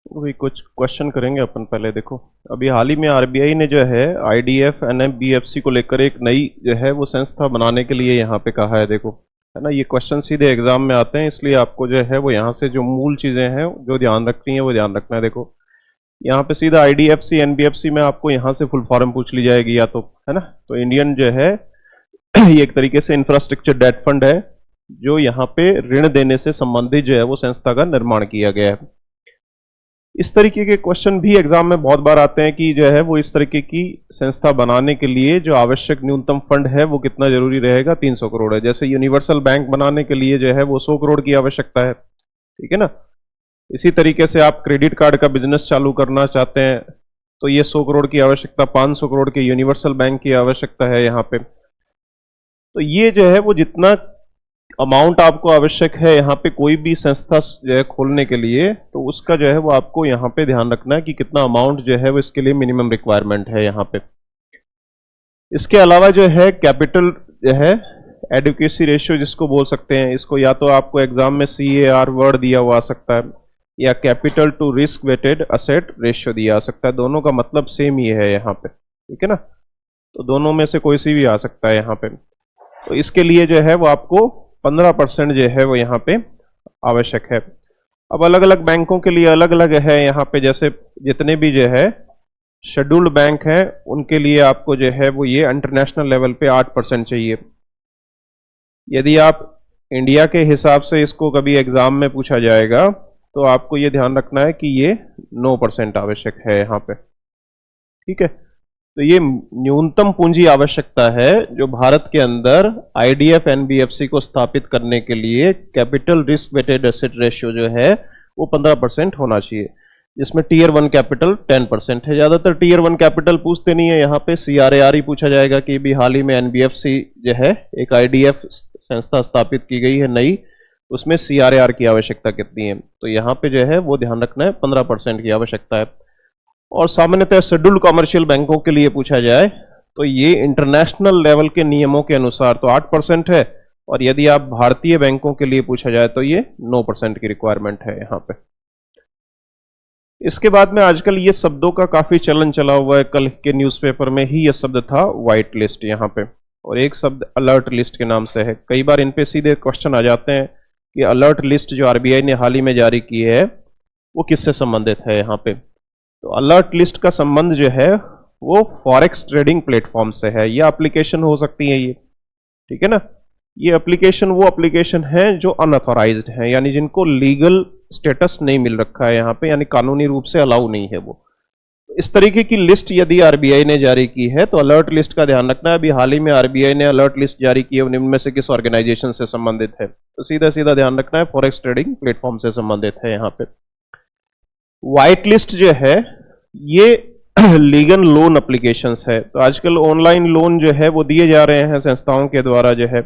वही कुछ क्वेश्चन करेंगे अपन। पहले देखो, अभी हाल ही में आरबीआई ने जो है आईडीएफ एनएफबीएफसी को लेकर एक नई जो है वो संस्था बनाने के लिए यहाँ पे कहा है। देखो, है ना, ये क्वेश्चन सीधे एग्जाम में आते हैं, इसलिए आपको जो है वो यहाँ से जो मूल चीज़ें हैं जो ध्यान रखनी है वो ध्यान रखना है। देखो, यहाँ पे सीधा आईडीएफसी एनबीएफसी में आपको यहाँ से फुल फॉर्म पूछ ली जाएगी, या तो, है ना, तो इंडियन जो है ये एक तरीके से इंफ्रास्ट्रक्चर डेट फंड है जो यहाँ पे ऋण देने से संबंधित जो है वो संस्था का निर्माण किया गया है। इस तरीके के क्वेश्चन भी एग्जाम में बहुत बार आते हैं कि जो है वो इस तरीके की संस्था बनाने के लिए जो आवश्यक न्यूनतम फंड है वो कितना जरूरी रहेगा, 300 करोड़ है। जैसे यूनिवर्सल बैंक बनाने के लिए जो है वो 100 करोड़ की आवश्यकता है, ठीक है ना। इसी तरीके से आप क्रेडिट कार्ड का बिजनेस चालू करना चाहते हैं तो ये 100 करोड़ की आवश्यकता, 500 करोड़ के यूनिवर्सल बैंक की आवश्यकता है यहाँ पे। तो ये जो है वो जितना अमाउंट आपको आवश्यक है यहाँ पे कोई भी संस्था जो है खोलने के लिए, तो उसका जो है वो आपको यहाँ पे ध्यान रखना है कि कितना अमाउंट जो है वो इसके लिए मिनिमम रिक्वायरमेंट है यहाँ पे। इसके अलावा जो है कैपिटल जो है एडुकेसी रेशियो जिसको बोल सकते हैं, इसको या तो आपको एग्जाम में CAR वर्ड दिया हुआ आ सकता है या capital to risk weighted asset ratio दिया आ सकता है। दोनों का मतलब सेम ही है यहाँ पे, ठीक है ना। तो दोनों में से कोई सी भी आ सकता है यहाँ पे। तो इसके लिए जो है वो आपको 15% जो है वो यहाँ पे आवश्यक है। अब अलग अलग बैंकों के लिए अलग अलग है यहाँ पे। जैसे जितने भी जो है शेड्यूल्ड बैंक हैं उनके लिए आपको जो है वो ये इंटरनेशनल लेवल पे 8% चाहिए। यदि आप इंडिया के हिसाब से इसको कभी एग्जाम में पूछा जाएगा तो आपको ये ध्यान रखना है कि ये 9% आवश्यक है यहाँ पे, ठीक है। तो ये न्यूनतम पूंजी आवश्यकता है जो भारत के अंदर आईडीएफ एनबीएफसी को स्थापित करने के लिए capital risk weighted asset ratio जो है वो 15% होना चाहिए, जिसमें टीयर 1 कैपिटल 10% है। ज्यादातर टीयर 1 कैपिटल पूछते नहीं है, यहाँ पे CRAR ही पूछा जाएगा कि भी हाल ही में एनबीएफसी जो है एक आईडीएफ संस्था स्थापित की गई है नई, उसमें CRAR की आवश्यकता कितनी है। तो यहाँ पे जो है वो ध्यान रखना है 15% की आवश्यकता है। और सामान्यतः शेड्यूल्ड कमर्शियल बैंकों के लिए पूछा जाए तो ये इंटरनेशनल लेवल के नियमों के अनुसार तो 8% है, और यदि आप भारतीय बैंकों के लिए पूछा जाए तो ये 9% की रिक्वायरमेंट है यहाँ पे। इसके बाद में आजकल ये शब्दों का काफी चलन चला हुआ है। कल के न्यूज़पेपर में ही ये शब्द था व्हाइट लिस्ट यहाँ पे, और एक शब्द अलर्ट लिस्ट के नाम से है। कई बार इन पे सीधे क्वेश्चन आ जाते हैं कि अलर्ट लिस्ट जो आरबीआई ने हाल ही में जारी की है वो किससे संबंधित है यहाँ पे। तो अलर्ट लिस्ट का संबंध जो है वो फॉरेक्स ट्रेडिंग प्लेटफॉर्म से है। ये एप्लीकेशन हो सकती है ये, ठीक है ना। ये एप्लीकेशन वो एप्लीकेशन है जो अनऑथोराइज्ड है, यानी जिनको लीगल स्टेटस नहीं मिल रखा है यहाँ पे, यानी कानूनी रूप से अलाउ नहीं है वो। इस तरीके की लिस्ट यदि आरबीआई ने जारी की है तो अलर्ट लिस्ट का ध्यान रखना है। अभी हाल ही में आरबीआई ने अलर्ट लिस्ट जारी की है, उनमें में से किस ऑर्गेनाइजेशन से संबंधित है, तो सीधा सीधा ध्यान रखना है फॉरेक्स ट्रेडिंग प्लेटफॉर्म से संबंधित है यहाँ पे। व्हाइट लिस्ट जो है ये लीगल लोन एप्लीकेशंस है। तो आजकल ऑनलाइन लोन जो है वो दिए जा रहे हैं संस्थाओं के द्वारा जो है,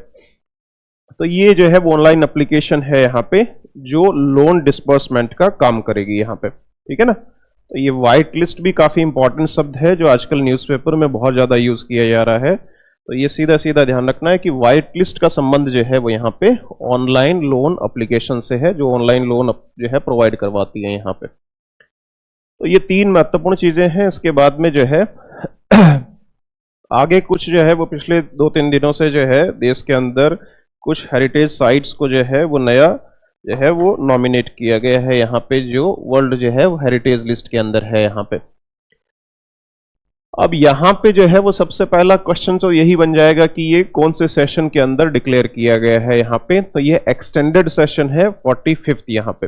तो ये जो है वो ऑनलाइन एप्लीकेशन है यहाँ पे जो लोन डिस्बर्समेंट का काम करेगी यहाँ पे, ठीक है ना। तो ये व्हाइट लिस्ट भी काफी इंपॉर्टेंट शब्द है जो आजकल न्यूज़पेपर में बहुत ज्यादा यूज किया जा रहा है। तो ये सीधा सीधा ध्यान रखना है कि व्हाइट लिस्ट का संबंध जो है वो यहाँ पे ऑनलाइन लोन एप्लीकेशन से है जो ऑनलाइन लोन जो है प्रोवाइड करवाती है यहाँ पे। तो ये 3 महत्वपूर्ण चीजें हैं। इसके बाद में जो है आगे कुछ जो है वो पिछले 2-3 दिनों से जो है देश के अंदर कुछ हेरिटेज साइट्स को जो है वो नया जो है वो नॉमिनेट किया गया है यहाँ पे, जो वर्ल्ड जो है वो हेरिटेज लिस्ट के अंदर है यहाँ पे। अब यहाँ पे जो है वो सबसे पहला क्वेश्चन तो यही बन जाएगा कि ये कौन से सेशन के अंदर डिक्लेयर किया गया है यहाँ पे। तो ये एक्सटेंडेड सेशन है 45th यहाँ पे।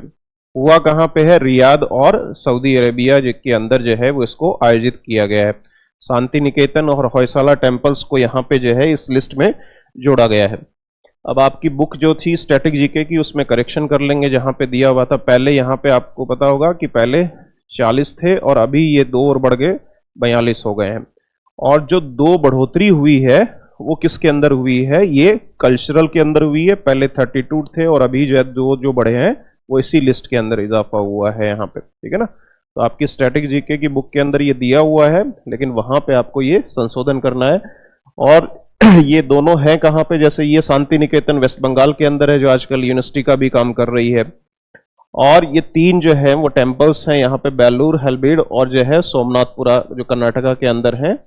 हुआ कहाँ पे है, रियाद और सऊदी अरेबिया के अंदर जो है वो इसको आयोजित किया गया है। शांति निकेतन और होयसाला टेम्पल्स को यहाँ पे जो है इस लिस्ट में जोड़ा गया है। अब आपकी बुक जो थी स्टैटिक जीके की उसमें करेक्शन कर लेंगे जहाँ पे दिया हुआ था पहले। यहाँ पे आपको पता होगा कि पहले 40 थे और अभी ये 2 और बढ़ गए 42 हो गए हैं। और जो 2 बढ़ोतरी हुई है वो किसके अंदर हुई है, ये कल्चरल के अंदर हुई है। पहले 32 थे और अभी जो है 2 जो बढ़े हैं वो इसी लिस्ट के अंदर इजाफा हुआ है यहाँ पे, ठीक है ना। तो आपकी स्टैटिक जीके की बुक के अंदर ये दिया हुआ है, लेकिन वहां पे आपको ये संशोधन करना है। और ये दोनों हैं कहाँ पे, जैसे ये शांति निकेतन वेस्ट बंगाल के अंदर है जो आजकल यूनिवर्सिटी का भी काम कर रही है, और ये तीन जो है वो टेम्पल्स हैं यहाँ पे, बेलूर, हलबीड और जो है सोमनाथपुरा, जो कर्नाटका के अंदर हैं,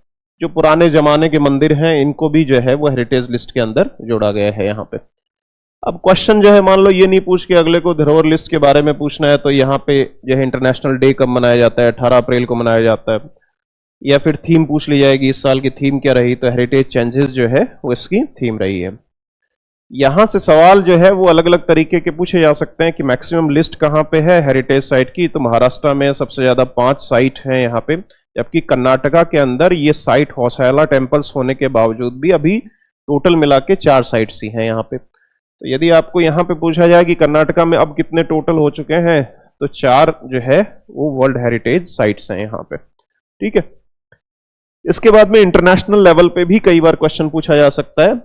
जो पुराने जमाने के मंदिर हैं, इनको भी जो है वो हेरिटेज लिस्ट के अंदर जोड़ा गया है यहाँ पे। अब क्वेश्चन जो है, मान लो ये नहीं पूछ के अगले को धरोहर लिस्ट के बारे में पूछना है, तो यहाँ पे जो है इंटरनेशनल डे कब मनाया जाता है, 18 अप्रैल को मनाया जाता है, या फिर थीम पूछ ली जाएगी, इस साल की थीम क्या रही, तो हेरिटेज चेंजेस जो है वो इसकी थीम रही है। यहां से सवाल जो है वो अलग अलग तरीके के पूछे जा सकते हैं कि मैक्सिमम लिस्ट कहां पे है हेरिटेज साइट की, तो महाराष्ट्र में सबसे ज्यादा 5 साइट हैं यहाँ पे, जबकि कर्नाटका के अंदर ये साइट होसाला टेम्पल्स होने के बावजूद भी अभी टोटल मिला के 4 साइट्स ही हैं यहाँ पे। तो यदि आपको यहाँ पे पूछा जाए कि कर्नाटका में अब कितने टोटल हो चुके हैं, तो 4 जो है वो वर्ल्ड हेरिटेज साइट्स हैं यहाँ पे, ठीक है। इसके बाद में इंटरनेशनल लेवल पे भी कई बार क्वेश्चन पूछा जा सकता है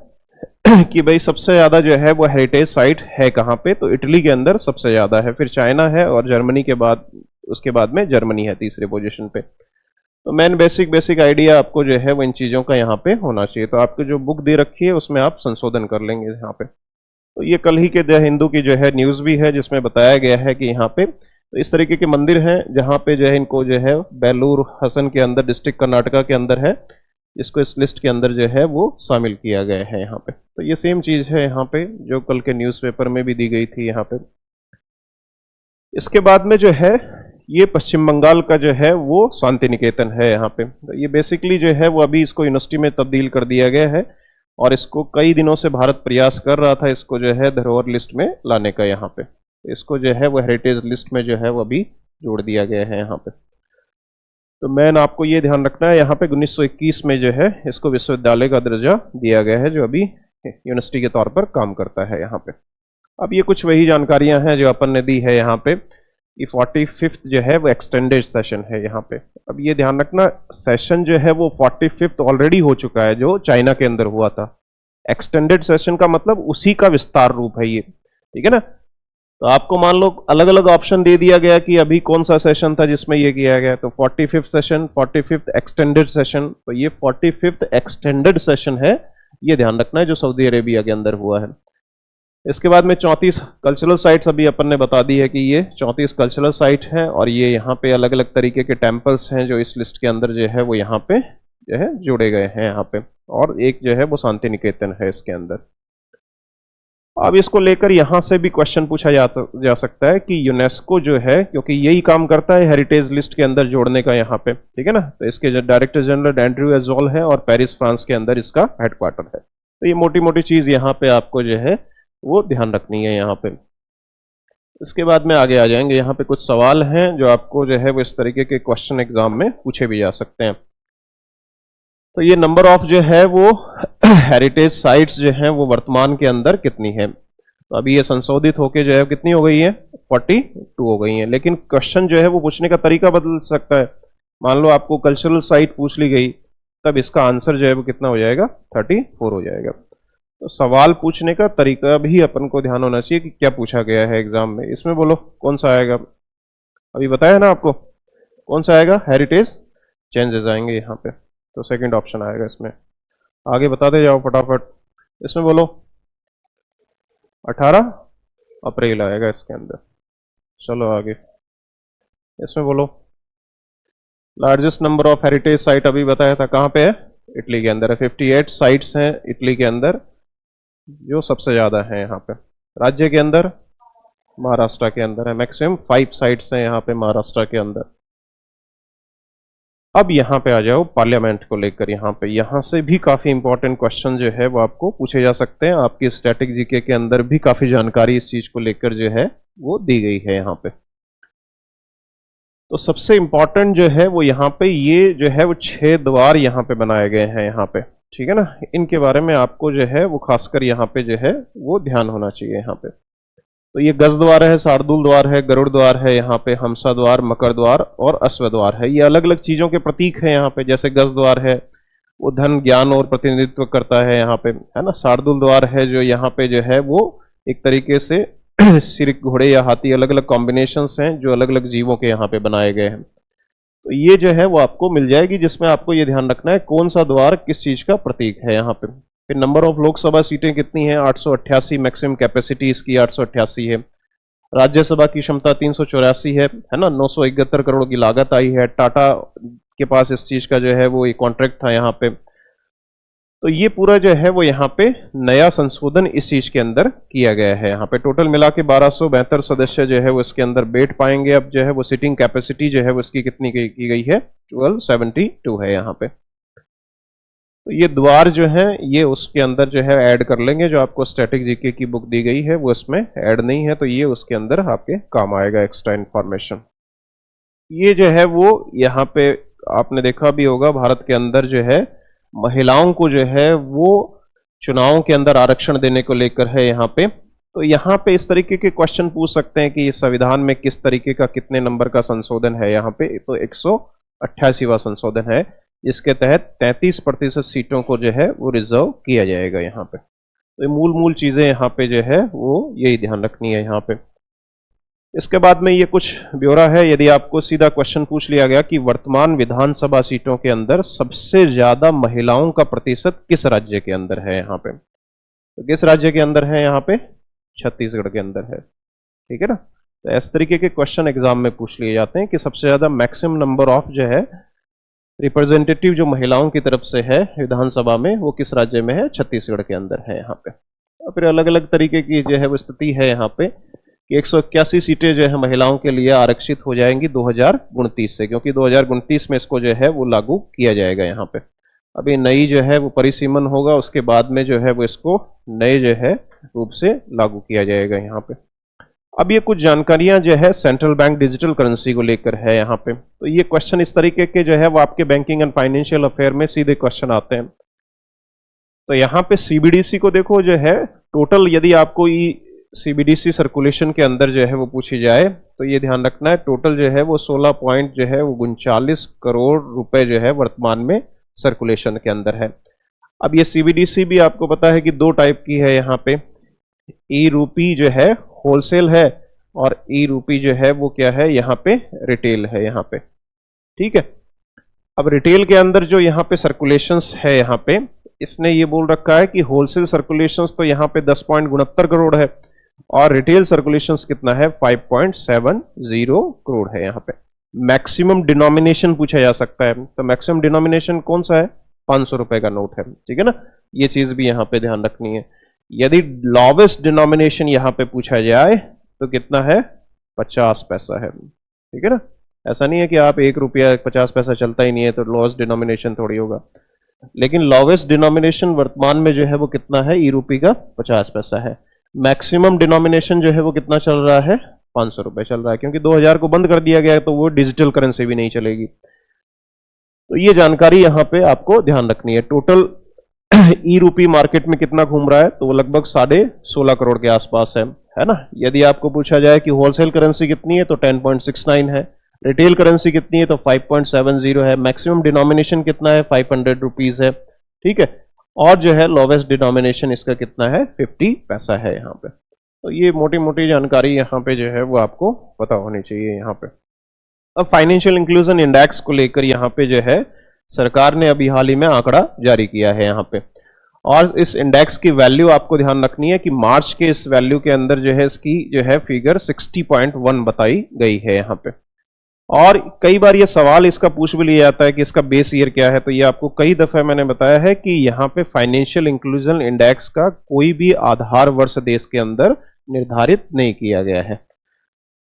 कि भाई सबसे ज्यादा जो है वो हेरिटेज साइट है कहाँ पे, तो इटली के अंदर सबसे ज्यादा है, फिर चाइना है, और जर्मनी के बाद, उसके बाद में जर्मनी है तीसरे पोजीशन पे। तो मेन बेसिक आइडिया आपको जो है वो इन चीजों का यहाँ पे होना चाहिए। तो आपको जो बुक दे रखी है उसमें आप संशोधन कर लेंगे यहाँ पे। तो ये कल ही के द हिंदू की जो है न्यूज भी है, जिसमें बताया गया है कि यहाँ पे तो इस तरीके के मंदिर हैं जहाँ पे जो है इनको जो है बेलूर हसन के अंदर, डिस्ट्रिक्ट कर्नाटका के अंदर है, इसको इस लिस्ट के अंदर जो है वो शामिल किया गया है यहाँ पे। तो ये सेम चीज है यहाँ पे जो कल के न्यूज़पेपर में भी दी गई थी यहाँ पे। इसके बाद में जो है ये पश्चिम बंगाल का जो है वो शांति निकेतन है यहाँ पे। तो ये बेसिकली जो है वो अभी इसको यूनिवर्सिटी में तब्दील कर दिया गया है, और इसको कई दिनों से भारत प्रयास कर रहा था इसको जो है धरोहर लिस्ट में लाने का यहाँ पे। इसको जो है वो हेरिटेज लिस्ट में जो है वो अभी जोड़ दिया गया है यहाँ पे। तो मैन आपको ये ध्यान रखना है, यहाँ पे 1921 में जो है इसको विश्वविद्यालय का दर्जा दिया गया है, जो अभी यूनिवर्सिटी के तौर पर काम करता है यहाँ पे। अब ये कुछ वही जानकारियां हैं जो अपन ने दी है यहाँ पे। ये 45th जो है वो एक्सटेंडेड सेशन है यहाँ पे। अब ये ध्यान रखना, सेशन जो है वो 45th ऑलरेडी हो चुका है जो चाइना के अंदर हुआ था। एक्सटेंडेड सेशन का मतलब उसी का विस्तार रूप है ये, ठीक है ना। तो आपको मान लो अलग अलग ऑप्शन दे दिया गया कि अभी कौन सा सेशन था जिसमें ये किया गया, तो 45th session, 45th extended session. तो ये 45th एक्सटेंडेड सेशन है, ये ध्यान रखना है, जो सऊदी अरेबिया के अंदर हुआ है। इसके बाद में 34 कल्चरल साइट्स अभी अपन ने बता दी है कि ये 34 कल्चरल साइट हैं, और ये यहाँ पे अलग अलग तरीके के टेम्पल्स हैं जो इस लिस्ट के अंदर जो है वो यहाँ पे जो है जोड़े गए हैं यहाँ पे, और एक जो है वो शांति निकेतन है इसके अंदर। अब इसको लेकर यहाँ से भी क्वेश्चन पूछा जा सकता है कि यूनेस्को जो है, क्योंकि यही काम करता है हेरिटेज लिस्ट के अंदर जोड़ने का यहाँ पे, ठीक है ना। तो इसके जो डायरेक्टर जनरल एंड्रयू एजोल है, और पेरिस फ्रांस के अंदर इसका हेडक्वार्टर है। तो ये मोटी मोटी चीज यहाँ पे आपको जो है वो ध्यान रखनी है यहाँ पे। इसके बाद में आगे आ जाएंगे, यहाँ पे कुछ सवाल हैं जो आपको जो है वो इस तरीके के क्वेश्चन एग्जाम में पूछे भी जा सकते हैं। तो ये नंबर ऑफ जो है वो हेरिटेज साइट्स जो हैं वो वर्तमान के अंदर कितनी है, तो अभी ये संशोधित होके जो है कितनी हो गई है, 42 हो गई है। लेकिन क्वेश्चन जो है वो पूछने का तरीका बदल सकता है। मान लो आपको कल्चरल साइट पूछ ली गई, तब इसका आंसर जो है वो कितना हो जाएगा, 34 हो जाएगा। तो सवाल पूछने का तरीका भी अपन को ध्यान होना चाहिए कि क्या पूछा गया है एग्जाम में। इसमें बोलो कौन सा आएगा, अभी बताया ना आपको कौन सा आएगा, हेरिटेज चेंजेस आएंगे यहाँ पे, तो सेकंड ऑप्शन आएगा इसमें। आगे बताते जाओ फटाफट। इसमें बोलो 18 अप्रैल आएगा इसके अंदर। चलो आगे, इसमें बोलो largest number of heritage site अभी बताया था कहाँ पे है, इटली के अंदर है। 58 साइट्स हैं इटली के अंदर, जो सबसे ज्यादा है यहाँ पे। राज्य के अंदर महाराष्ट्र के अंदर है, मैक्सिमम 5 साइट्स हैं यहाँ पे महाराष्ट्र के अंदर। अब यहाँ पे आ जाओ पार्लियामेंट को लेकर। यहाँ से भी काफी इंपॉर्टेंट क्वेश्चन जो है वो आपको पूछे जा सकते हैं। आपकी स्टैटिक जीके के अंदर भी काफी जानकारी इस चीज को लेकर जो है वो दी गई है यहाँ पे। तो सबसे इंपॉर्टेंट जो है वो यहाँ पे ये जो है वो 6 द्वार यहाँ पे बनाए गए हैं यहाँ पे, ठीक है ना। इनके बारे में आपको जो है वो खासकर यहाँ पे जो है वो ध्यान होना चाहिए यहाँ पे। तो ये गज द्वार है, शार्दुल द्वार है, गरुड़ द्वार है, यहाँ पे हमसा द्वार, मकर द्वार और अश्व द्वार है। ये अलग अलग चीजों के प्रतीक है यहाँ पे। जैसे गज द्वार है वो धन, ज्ञान और प्रतिनिधित्व करता है यहाँ पे, है ना। शार्दुल द्वार है जो यहाँ पे जो है वो एक तरीके से सिर, घोड़े या हाथी, अलग अलग कॉम्बिनेशंस हैं जो अलग अलग जीवों के यहाँ पे बनाए गए हैं। तो ये जो है वो आपको मिल जाएगी, जिसमें आपको ये ध्यान रखना है कौन सा द्वार किस चीज का प्रतीक है यहाँ पे। फिर नंबर ऑफ लोकसभा सीटें कितनी हैं, 888, मैक्सिमम कैपेसिटी इसकी 888 है। राज्यसभा की क्षमता 384 है ना, 971 करोड़ की लागत आई है। टाटा के पास इस चीज का जो है वो एक कॉन्ट्रैक्ट था यहाँ पे। तो ये पूरा जो है वो यहाँ पे नया संशोधन इस चीज के अंदर किया गया है। यहाँ पे टोटल मिला के 1272 सदस्य जो है वो इसके अंदर बैठ पाएंगे। अब जो है वो सीटिंग कैपेसिटी जो है वो इसकी कितनी की गई है, 1272 है यहाँ पे। तो ये द्वार जो है ये उसके अंदर जो है ऐड कर लेंगे, जो आपको स्टैटिक जीके की बुक दी गई है वो इसमें ऐड नहीं है, तो ये उसके अंदर आपके काम आएगा एक्स्ट्रा इंफॉर्मेशन। ये जो है वो यहाँ पे आपने देखा भी होगा, भारत के अंदर जो है महिलाओं को जो है वो चुनावों के अंदर आरक्षण देने को लेकर है यहाँ पे। तो यहाँ पे इस तरीके के क्वेश्चन पूछ सकते हैं कि इस संविधान में किस तरीके का कितने नंबर का संशोधन है यहाँ पे। तो 188वां संशोधन है, जिसके तहत 33% सीटों को जो है वो रिजर्व किया जाएगा यहाँ पे। तो ये मूल चीजें यहाँ पे जो है वो यही ध्यान रखनी है यहाँ पे। इसके बाद में ये कुछ ब्यौरा है। यदि आपको सीधा क्वेश्चन पूछ लिया गया कि वर्तमान विधानसभा सीटों के अंदर सबसे ज्यादा महिलाओं का प्रतिशत किस राज्य के अंदर है यहाँ पे, तो किस राज्य के अंदर है यहाँ पे, छत्तीसगढ़ के अंदर है। ठीक है ना। तो इस तरीके के क्वेश्चन एग्जाम में पूछ लिए जाते हैं कि सबसे ज्यादा मैक्सिमम नंबर ऑफ जो है रिप्रेजेंटेटिव जो महिलाओं की तरफ से है विधानसभा में वो किस राज्य में है, छत्तीसगढ़ के अंदर है यहाँ पे। और फिर अलग अलग तरीके की जो है वो स्थिति है यहाँ पे कि 181 सीटें जो है महिलाओं के लिए आरक्षित हो जाएंगी 2029 से, क्योंकि 2029 में इसको जो है वो लागू किया जाएगा यहाँ पे। अभी नई जो है वो परिसीमन होगा, उसके बाद में जो है वो इसको नए जो है रूप से लागू किया जाएगा यहाँ पे। अब ये कुछ जानकारियां जो है सेंट्रल बैंक डिजिटल करेंसी को लेकर है यहाँ पे। तो ये क्वेश्चन इस तरीके के जो है वो आपके बैंकिंग एंड फाइनेंशियल अफेयर में सीधे क्वेश्चन आते हैं। तो यहाँ पे सीबीडीसी को देखो जो है टोटल, यदि आपको सीबीडीसी सर्कुलेशन के अंदर जो है वो पूछी जाए तो ये ध्यान रखना है, टोटल जो है वो 16 पॉइंट जो है वो 39 करोड़ रुपए जो है वर्तमान में सर्कुलेशन के अंदर है। अब ये सीबीडीसी भी आपको पता है कि दो टाइप की है यहाँ पे, ई रूपी जो है होलसेल है और ई रूपी जो है वो क्या है यहाँ पे, रिटेल है यहाँ पे। ठीक है। अब रिटेल के अंदर जो यहाँ पे सर्कुलेशंस है यहाँ पे, इसने ये बोल रखा है कि होलसेल सर्कुलेशंस तो यहाँ पे 10.69 करोड़ है और रिटेल सर्कुलेशंस कितना है, 5.70 करोड़ है यहाँ पे। मैक्सिमम डिनोमिनेशन पूछा जा सकता है, तो मैक्सिमम डिनोमिनेशन कौन सा है, 500 रुपए का नोट है। ठीक है ना, ये चीज भी यहाँ पे ध्यान रखनी है। यदि लॉवेस्ट डिनोमिनेशन यहाँ पे पूछा जाए तो कितना है, 50 पैसा है। ठीक है ना, ऐसा नहीं है कि आप 1 रुपया 50 पैसा चलता ही नहीं है तो लॉवेस्ट डिनोमिनेशन थोड़ी होगा, लेकिन लॉवेस्ट डिनोमिनेशन वर्तमान में जो है वो कितना है, ई रूपी का 50 पैसा है। मैक्सिमम डिनोमिनेशन जो है वो कितना चल रहा है, 500 रुपए चल रहा है, क्योंकि 2000 को बंद कर दिया गया है तो वो डिजिटल करेंसी भी नहीं चलेगी। तो ये जानकारी यहाँ पे आपको ध्यान रखनी है। टोटल ई रूपी मार्केट में कितना घूम रहा है, तो वो लगभग 16.5 करोड़ के आसपास है ना। यदि आपको पूछा जाए कि होलसेल करेंसी कितनी है तो 10.69 है, रिटेल करेंसी कितनी है तो 5.70 है, मैक्सिमम डिनोमिनेशन कितना है, 500 रुपीज है। ठीक है, और जो है लोवेस्ट डिनोमिनेशन इसका कितना है, 50 पैसा है यहाँ पे। तो ये मोटी मोटी जानकारी यहाँ पे जो है वो आपको पता होनी चाहिए यहाँ पे। अब फाइनेंशियल इंक्लूजन इंडेक्स को लेकर यहाँ पे जो है सरकार ने अभी हाल ही में आंकड़ा जारी किया है यहाँ पे, और इस इंडेक्स की वैल्यू आपको ध्यान रखनी है कि मार्च के इस वैल्यू के अंदर जो है इसकी जो है फिगर 60.1 बताई गई है यहाँ पे। और कई बार ये सवाल इसका पूछ भी लिया जाता है कि इसका बेस ईयर क्या है, तो ये आपको कई दफे मैंने बताया है कि यहाँ पे फाइनेंशियल इंक्लूजन इंडेक्स का कोई भी आधार वर्ष देश के अंदर निर्धारित नहीं किया गया है।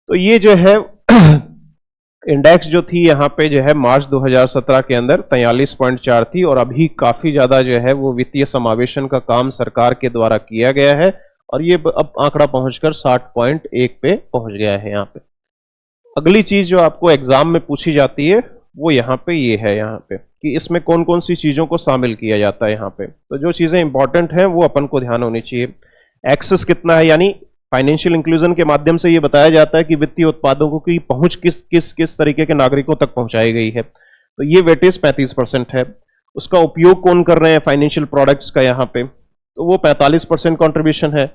तो ये जो है इंडेक्स जो थी यहाँ पे जो है मार्च 2017 के अंदर 43.4 थी, और अभी काफी ज्यादा जो है वो वित्तीय समावेशन का काम सरकार के द्वारा किया गया है और ये अब आंकड़ा पहुंचकर 60.1 पे पहुंच गया है यहाँ पे। अगली चीज जो आपको एग्जाम में पूछी जाती है वो यहाँ पे ये है यहाँ पे कि इसमें कौन कौन सी चीजों को शामिल किया जाता है यहाँ पे। तो जो चीजें इंपॉर्टेंट हैं वो अपन को ध्यान होनी चाहिए। एक्सेस कितना है, यानी फाइनेंशियल इंक्लूजन के माध्यम से ये बताया जाता है कि वित्तीय उत्पादों की पहुंच किस किस किस तरीके के नागरिकों तक पहुंचाई गई है, तो ये वेटेज 35% है। उसका उपयोग कौन कर रहे हैं फाइनेंशियल प्रोडक्ट्स का यहाँ पे, तो वो 45% कॉन्ट्रीब्यूशन है।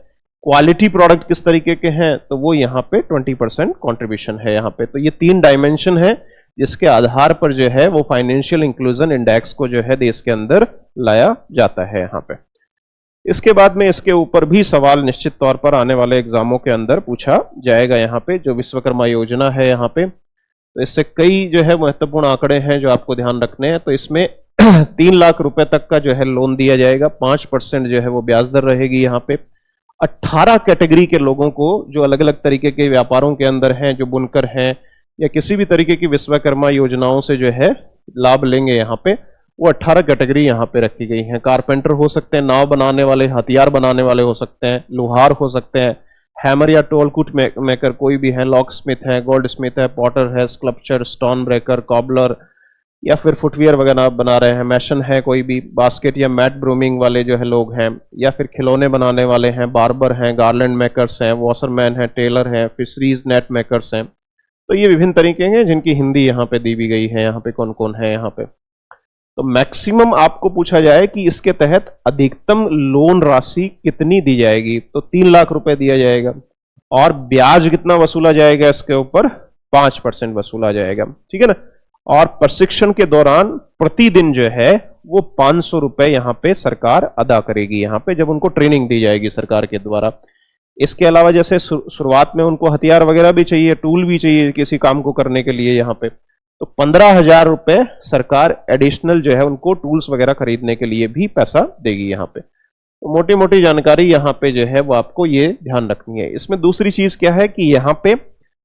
क्वालिटी प्रोडक्ट किस तरीके के हैं, तो वो यहाँ पे 20% कॉन्ट्रीब्यूशन है यहाँ पे। तो ये 3 डायमेंशन है जिसके आधार पर जो है वो फाइनेंशियल इंक्लूजन इंडेक्स को जो है देश के अंदर लाया जाता है यहाँ पे। इसके बाद में इसके ऊपर भी सवाल निश्चित तौर पर आने वाले एग्जामों के अंदर पूछा जाएगा। यहाँ पे जो विश्वकर्मा योजना है यहाँ पे, तो इससे कई जो है महत्वपूर्ण आंकड़े हैं जो आपको ध्यान रखने हैं। तो इसमें 3 लाख रुपए तक का जो है लोन दिया जाएगा, 5% जो है वो ब्याज दर रहेगी यहाँ पे। 18 कैटेगरी के लोगों को जो अलग अलग तरीके के व्यापारों के अंदर हैं, जो बुनकर हैं या किसी भी तरीके की विश्वकर्मा योजनाओं से जो है लाभ लेंगे यहाँ पे, वो 18 कैटेगरी यहाँ पे रखी गई हैं। कारपेंटर हो सकते हैं, नाव बनाने वाले, हथियार बनाने वाले हो सकते हैं, लोहार हो सकते हैं, हैमर या टोलकुट मेकर कोई भी है, लॉक स्मिथ है, गोल्ड स्मिथ है, पॉटर है, स्कल्पचर, स्टोन ब्रेकर, कॉबलर या फिर फुटवियर वगैरह बना रहे हैं, मैशन है कोई भी, बास्केट या मैट ब्रूमिंग वाले जो है लोग हैं, या फिर खिलौने बनाने वाले हैं, बार्बर हैं, गार्लैंड मेकर्स हैं, वॉशरमैन हैं, टेलर हैं, फिशरीज नेट मेकर्स हैं। तो ये विभिन्न तरीके हैं जिनकी हिंदी यहाँ पे दी भी गई है। यहाँ पे कौन कौन है यहाँ पे, तो मैक्सिमम आपको पूछा जाए कि इसके तहत अधिकतम लोन राशि कितनी दी जाएगी, तो 3 लाख रुपए दिया जाएगा और ब्याज कितना वसूला जाएगा इसके ऊपर, 5% वसूला जाएगा, ठीक है ना। और प्रशिक्षण के दौरान प्रतिदिन जो है वो 500 रुपए यहाँ पे सरकार अदा करेगी, यहाँ पे जब उनको ट्रेनिंग दी जाएगी सरकार के द्वारा। इसके अलावा जैसे शुरुआत में उनको हथियार वगैरह भी चाहिए, टूल भी चाहिए किसी काम को करने के लिए यहाँ पे, तो 15,000 रुपए सरकार एडिशनल जो है उनको टूल्स वगैरह खरीदने के लिए भी पैसा देगी यहाँ पे। तो मोटी मोटी जानकारी यहाँ पे जो है वो आपको ये ध्यान रखनी है। इसमें दूसरी चीज क्या है कि यहाँ पे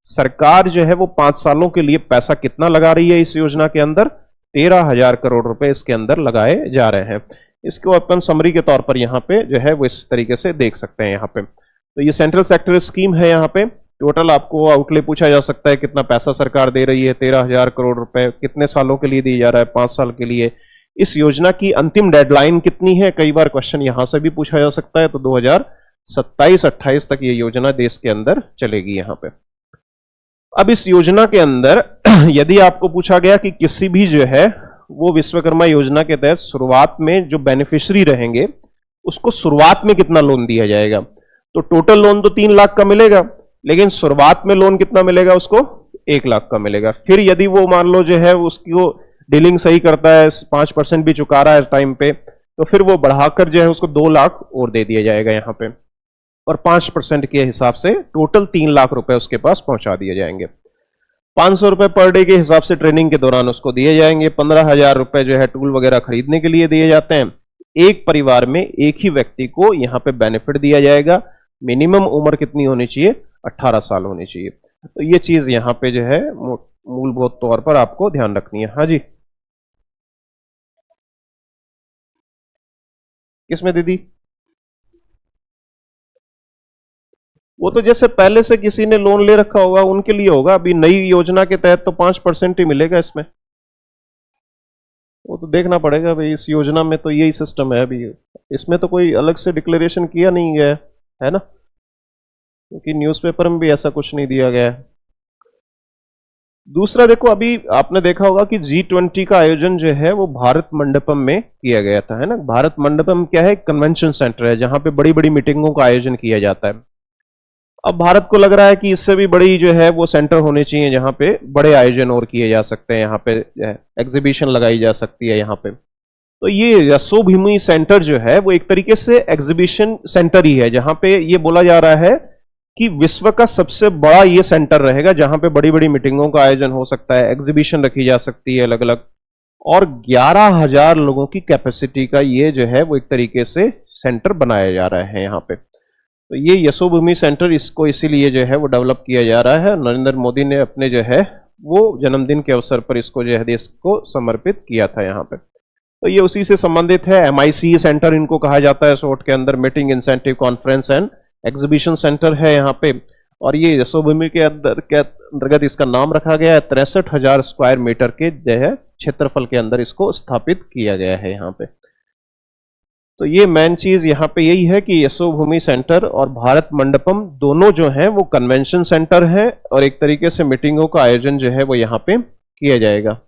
सरकार जो है वो 5 सालों के लिए पैसा कितना लगा रही है इस योजना के अंदर, 13,000 करोड़ रुपए इसके अंदर लगाए जा रहे हैं। इसको अपन समरी के तौर पर यहाँ पे जो है वो इस तरीके से देख सकते हैं यहाँ पे। तो ये सेंट्रल सेक्टर स्कीम है। यहाँ पे टोटल आपको आउटले पूछा जा सकता है कितना पैसा सरकार दे रही है, 13,000 करोड़ रुपए कितने सालों के लिए दी जा रहा है, 5 साल के लिए। इस योजना की अंतिम डेडलाइन कितनी है, कई बार क्वेश्चन यहां से भी पूछा जा सकता है। तो 2027-28 तक ये योजना देश के अंदर चलेगी यहाँ पे। अब इस योजना के अंदर यदि आपको पूछा गया कि किसी भी जो है वो विश्वकर्मा योजना के तहत शुरुआत में जो बेनिफिशियरी रहेंगे उसको शुरुआत में कितना लोन दिया जाएगा, तो टोटल लोन तो 3 लाख का मिलेगा, लेकिन शुरुआत में लोन कितना मिलेगा उसको, 1 लाख का मिलेगा। फिर यदि वो मान लो जो है उसको डीलिंग सही करता है, 5% भी चुका रहा है टाइम पे, तो फिर वो बढ़ाकर जो है उसको 2 लाख और दे दिया जाएगा यहाँ पे, और 5% के हिसाब से टोटल 3 लाख रुपए उसके पास पहुंचा दिए जाएंगे। 500 रुपए पर डे के हिसाब से ट्रेनिंग के दौरान उसको दिए जाएंगे। 15,000 रुपए जो है टूल वगैरह खरीदने के लिए दिए जाते हैं। एक परिवार में एक ही व्यक्ति को यहाँ पे बेनिफिट दिया जाएगा। मिनिमम उम्र कितनी होनी चाहिए, 18 साल होनी चाहिए। तो ये चीज यहाँ पे जो है मूलभूत तौर पर आपको ध्यान रखनी है। हाँ जी, किसमें दीदी? वो तो जैसे पहले से किसी ने लोन ले रखा होगा उनके लिए होगा। अभी नई योजना के तहत तो 5% ही मिलेगा इसमें। वो तो देखना पड़ेगा भाई, इस योजना में तो यही सिस्टम है। अभी इसमें तो कोई अलग से डिक्लेरेशन किया नहीं गया है ना, क्योंकि न्यूज़पेपर में भी ऐसा कुछ नहीं दिया गया है। दूसरा देखो, अभी आपने देखा होगा कि G20 का आयोजन जो है वो भारत मंडपम में किया गया था, है ना। भारत मंडपम क्या है, कन्वेंशन सेंटर है जहां पे बड़ी बड़ी मीटिंगों का आयोजन किया जाता है। अब भारत को लग रहा है कि इससे भी बड़ी जो है वो सेंटर होने चाहिए जहां पे बड़े आयोजन और किए जा सकते हैं, यहाँ पे एग्जीबिशन लगाई जा सकती है यहाँ पे। तो ये यशोभूमि सेंटर जो है वो एक तरीके से एग्जीबिशन सेंटर ही है, जहां पे ये बोला जा रहा है कि विश्व का सबसे बड़ा ये सेंटर रहेगा जहां पे बड़ी बड़ी मीटिंगों का आयोजन हो सकता है, एग्जीबिशन रखी जा सकती है अलग अलग, और 11,000 लोगों की कैपेसिटी का ये जो है वो एक तरीके से सेंटर बनाया जा रहा है यहाँ पे। तो ये यशोभूमि सेंटर, इसको इसीलिए जो है वो डेवलप किया जा रहा है। नरेंद्र मोदी ने अपने जो है वो जन्मदिन के अवसर पर इसको जो है देश को समर्पित किया था यहाँ पे। तो ये उसी से संबंधित है। MIC सेंटर इनको कहा जाता है शॉर्ट के अंदर, meeting incentive conference and exhibition centre है यहाँ पे। और ये यशोभूमि के अंतर्गत इसका नाम रखा गया है। 63,000 स्क्वायर मीटर के जो है क्षेत्रफल के अंदर इसको स्थापित किया गया है यहाँ पे। तो ये मेन चीज यहाँ पे यही है कि यशोभूमि सेंटर और भारत मंडपम दोनों जो है वो कन्वेंशन सेंटर है, और एक तरीके से मीटिंगों का आयोजन जो है वो यहाँ पे किया जाएगा।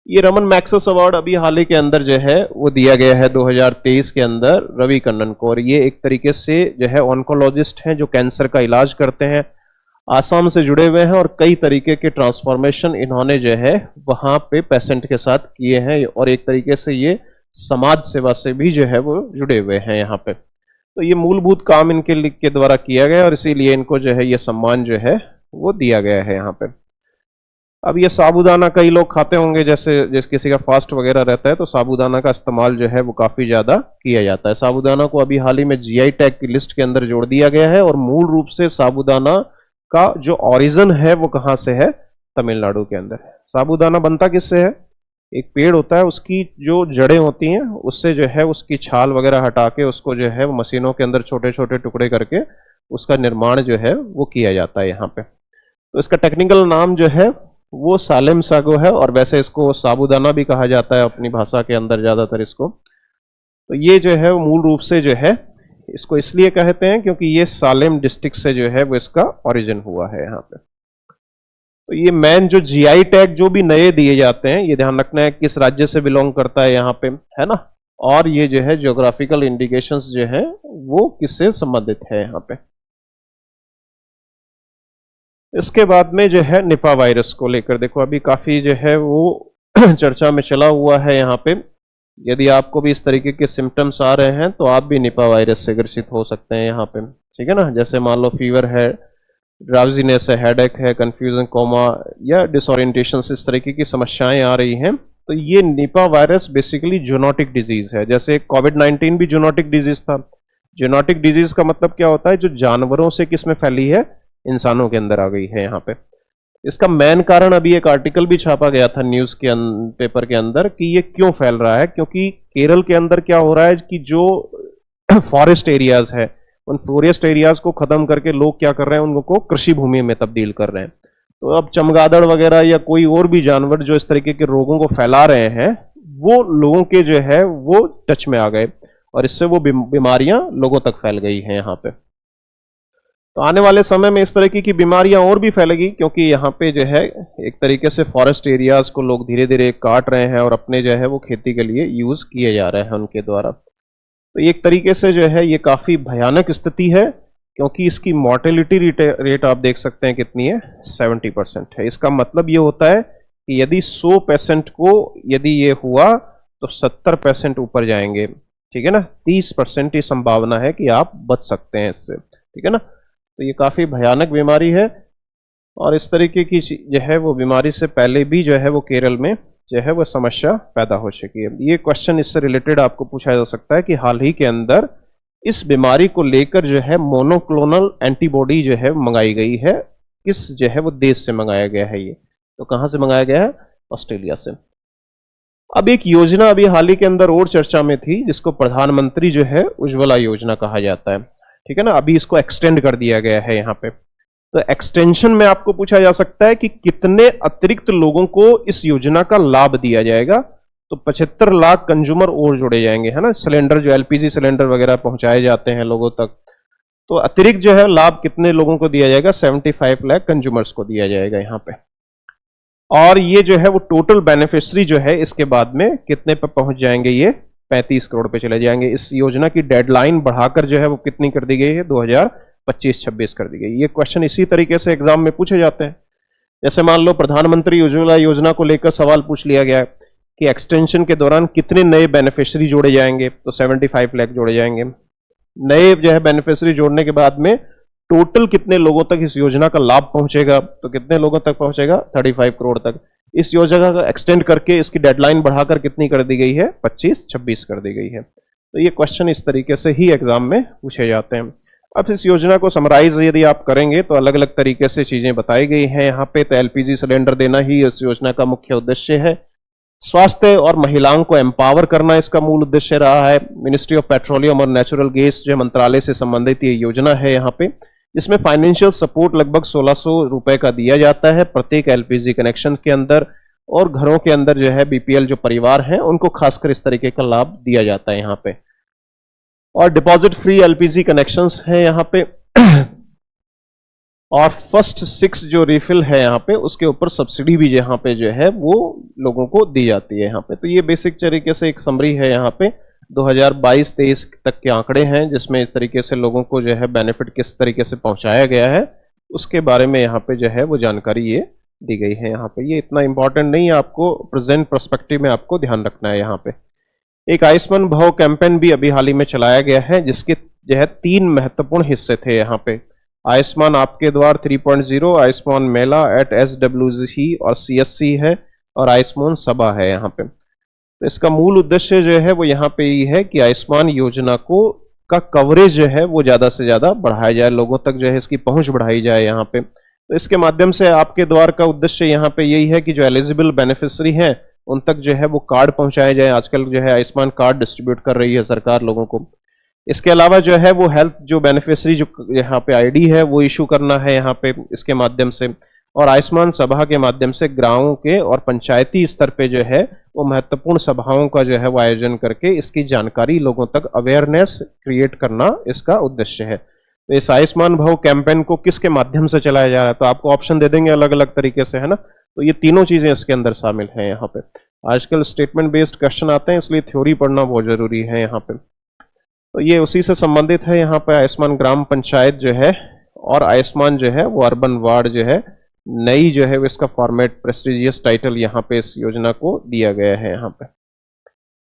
ये रमन मैक्सेस अवार्ड अभी हाल ही के अंदर जो है वो दिया गया है 2023 के अंदर रवि कन्नन को, और ये एक तरीके से जो है ऑन्कोलॉजिस्ट हैं जो कैंसर का इलाज करते हैं, आसाम से जुड़े हुए हैं, और कई तरीके के ट्रांसफॉर्मेशन इन्होंने जो है वहां पे पेशेंट के साथ किए हैं, और एक तरीके से ये समाज सेवा से भी जो है वो जुड़े हुए हैं यहाँ पे। तो ये मूलभूत काम के द्वारा किया गया और इसीलिए इनको जो है ये सम्मान जो है वो दिया गया है यहाँ पे। अब ये साबूदाना कई लोग खाते होंगे, जैसे किसी का फास्ट वगैरह रहता है तो साबूदाना का इस्तेमाल जो है वो काफी ज्यादा किया जाता है। साबूदाना को अभी हाल ही में जीआई टैग की लिस्ट के अंदर जोड़ दिया गया है और मूल रूप से साबूदाना का जो ओरिजिन है वो कहाँ से है, तमिलनाडु के अंदर है। साबूदाना बनता किससे है, एक पेड़ होता है, उसकी जो जड़ें होती हैं उससे जो है उसकी छाल वगैरह हटा के उसको जो है मशीनों के अंदर छोटे छोटे टुकड़े करके उसका निर्माण जो है वो किया जाता है यहाँ पे। तो इसका टेक्निकल नाम जो है वो सालेम सागो है और वैसे इसको साबूदाना भी कहा जाता है अपनी भाषा के अंदर ज्यादातर इसको। तो ये जो है वो मूल रूप से जो है इसको इसलिए कहते हैं क्योंकि ये सालेम डिस्ट्रिक्ट से जो है वो इसका ओरिजिन हुआ है यहाँ पे। तो ये मेन जो जीआई टैग जो भी नए दिए जाते हैं ये ध्यान रखना है किस राज्य से बिलोंग करता है यहाँ पे, है ना, और ये जो है ज्योग्राफिकल इंडिकेशंस जो है वो किससे संबंधित है यहाँ पे। इसके बाद में जो है निपा वायरस को लेकर देखो अभी काफी जो है वो चर्चा में चला हुआ है यहाँ पे। यदि आपको भी इस तरीके के सिम्टम्स आ रहे हैं तो आप भी निपा वायरस से ग्रसित हो सकते हैं यहाँ पे, ठीक है ना। जैसे मान लो फीवर है, ड्राउजीनेस है, हेडेक है, कंफ्यूजन, कोमा या डिसोरिएंटेशन, इस तरीके की समस्याएं आ रही हैं तो ये Nipah virus basically zoonotic disease है। जैसे कोविड-19 भी जूनोटिक डिजीज था। जूनोटिक डिजीज का मतलब क्या होता है, जो जानवरों से किस में फैली है, इंसानों के अंदर आ गई है यहाँ पे। इसका मेन कारण अभी एक आर्टिकल भी छापा गया था न्यूज के पेपर के अंदर कि ये क्यों फैल रहा है, क्योंकि केरल के अंदर क्या हो रहा है कि जो फॉरेस्ट एरियाज है उन फॉरेस्ट एरियाज को खत्म करके लोग क्या कर रहे हैं, उनको कृषि भूमि में तब्दील कर रहे हैं। तो अब चमगादड़ वगैरह या कोई और भी जानवर जो इस तरीके के रोगों को फैला रहे हैं वो लोगों के जो है वो टच में आ गए और इससे वो बीमारियां लोगों तक फैल गई हैं यहाँ पे। तो आने वाले समय में इस तरीके की बीमारियां और भी फैलेगी क्योंकि यहाँ पे जो है एक तरीके से फॉरेस्ट एरियाज को लोग धीरे धीरे काट रहे हैं और अपने जो है वो खेती के लिए यूज किए जा रहे हैं उनके द्वारा। तो एक तरीके से जो है ये काफी भयानक स्थिति है क्योंकि इसकी मॉर्टेलिटी रेट आप देख सकते हैं कितनी है, 70% है। इसका मतलब ये होता है कि यदि 100% को यदि ये हुआ तो 70% ऊपर जाएंगे, ठीक है ना। 30% की संभावना है कि आप बच सकते हैं इससे, ठीक है ना। तो ये काफी भयानक बीमारी है और इस तरीके की जो है वो बीमारी से पहले भी जो है वो केरल में जो है वो समस्या पैदा हो चुकी है। ये क्वेश्चन इससे रिलेटेड आपको पूछा जा सकता है कि हाल ही के अंदर इस बीमारी को लेकर जो है मोनोक्लोनल एंटीबॉडी जो है मंगाई गई है, किस जो है वो देश से मंगाया गया है, ये तो कहां से मंगाया गया है, ऑस्ट्रेलिया से। अब एक योजना अभी हाल ही के अंदर और चर्चा में थी जिसको प्रधानमंत्री जो है उज्ज्वला योजना कहा जाता है, ठीक है ना। अभी इसको एक्सटेंड कर दिया गया है यहाँ पे। तो एक्सटेंशन में आपको पूछा जा सकता है कि कितने अतिरिक्त लोगों को इस योजना का लाभ दिया जाएगा। तो 75 लाख कंज्यूमर और जोड़े जाएंगे, है ना। सिलेंडर जो एलपीजी सिलेंडर वगैरह पहुंचाए जाते हैं लोगों तक, तो अतिरिक्त जो है लाभ कितने लोगों को दिया जाएगा, 75 लाख कंज्यूमर्स को दिया जाएगा यहाँ पे। और ये जो है वो टोटल बेनिफिशियरी जो है इसके बाद में कितने पे पहुंच जाएंगे, ये 35 करोड़ पे चले जाएंगे। इस योजना की डेडलाइन बढ़ाकर जो है वो कितनी कर दी गई है, 2025-26 कर दी गई। ये क्वेश्चन इसी तरीके से एग्जाम में पूछे जाते हैं। जैसे मान लो प्रधानमंत्री उज्ज्वला योजना को लेकर सवाल पूछ लिया गया कि एक्सटेंशन के दौरान कितने नए बेनिफिशियरी जोड़े जाएंगे, तो 75 लाख जोड़े जाएंगे। नए जो है बेनिफिशियरी जोड़ने के बाद में टोटल कितने लोगों तक इस योजना का लाभ पहुंचेगा, तो कितने लोगों तक पहुंचेगा, 35 करोड़ तक। इस योजना का एक्सटेंड करके इसकी डेडलाइन बढ़ाकर कितनी कर दी गई है, 25-26 कर दी गई है। तो ये क्वेश्चन इस तरीके से ही एग्जाम में पूछे जाते हैं। अब इस योजना को समराइज यदि आप करेंगे तो अलग अलग तरीके से चीजें बताई गई हैं यहाँ पे। तो एलपीजी सिलेंडर देना ही इस योजना का मुख्य उद्देश्य है। स्वास्थ्य और महिलाओं को एम्पावर करना इसका मूल उद्देश्य रहा है। मिनिस्ट्री ऑफ पेट्रोलियम और नेचुरल गैस जो मंत्रालय से संबंधित ये योजना है यहाँ पे, इसमें फाइनेंशियल सपोर्ट लगभग 1600 रुपए का दिया जाता है प्रत्येक एलपीजी कनेक्शन के अंदर। और घरों के अंदर जो है बीपीएल जो परिवार हैं उनको खासकर इस तरीके का लाभ दिया जाता है यहाँ पे। और डिपॉजिट फ्री एलपीजी कनेक्शंस है यहाँ पे। और फर्स्ट 6 जो रिफिल है यहाँ पे उसके ऊपर सब्सिडी भी यहाँ पे जो है वो लोगों को दी जाती है यहाँ पे। तो ये बेसिक तरीके से एक समरी है यहाँ पे 2022-23 तक के आंकड़े हैं जिसमें इस तरीके से लोगों को जो है बेनिफिट किस तरीके से पहुंचाया गया है उसके बारे में यहाँ पे जो है वो जानकारी ये दी गई है यहाँ पे। ये इतना इंपॉर्टेंट नहीं है, आपको प्रेजेंट पर्सपेक्टिव में आपको ध्यान रखना है यहाँ पे। एक आयुष्मान भव कैंपेन भी अभी हाल ही में चलाया गया है जो है 3 महत्वपूर्ण हिस्से थे यहाँ पे। आयुष्मान आपके द्वार 3.0, आयुष्मान मेला एट SWC और CSC है, और आयुष्मान सभा है यहाँ पे। तो इसका मूल उद्देश्य जो है वो यहाँ पे ये है कि आयुष्मान योजना को का कवरेज जो है वो ज़्यादा से ज़्यादा बढ़ाया जाए, लोगों तक जो है इसकी पहुंच बढ़ाई जाए यहाँ पे। तो इसके माध्यम से आपके द्वार का उद्देश्य यहाँ पे यही है कि जो एलिजिबल बेनिफिशियरी हैं उन तक जो है वो कार्ड पहुंचाए जाए। आजकल जो है आयुष्मान कार्ड डिस्ट्रीब्यूट कर रही है सरकार लोगों को। इसके अलावा जो है वो हेल्थ जो बेनिफिशियरी जो यहाँ पे आईडी है वो इशू करना है यहाँ पे इसके माध्यम से, और आयुष्मान सभा के माध्यम से गांवों के और पंचायती स्तर पे जो है वो महत्वपूर्ण सभाओं का जो है वो आयोजन करके इसकी जानकारी लोगों तक अवेयरनेस क्रिएट करना इसका उद्देश्य है। तो इस आयुष्मान भव कैंपेन को किसके माध्यम से चलाया जा रहा है, तो आपको ऑप्शन दे देंगे अलग अलग तरीके से, है ना। तो ये तीनों चीजें इसके अंदर शामिल हैं यहाँ पे। आजकल स्टेटमेंट बेस्ड क्वेश्चन आते हैं, इसलिए थ्योरी पढ़ना बहुत जरूरी है यहाँ पे। तो ये उसी से संबंधित है यहाँ पे। आयुष्मान ग्राम पंचायत जो है और आयुष्मान जो है वो अर्बन वार्ड जो है, नई जो है वो इसका फॉर्मेट प्रेस्टिजियस टाइटल यहाँ पे इस योजना को दिया गया है यहाँ पे।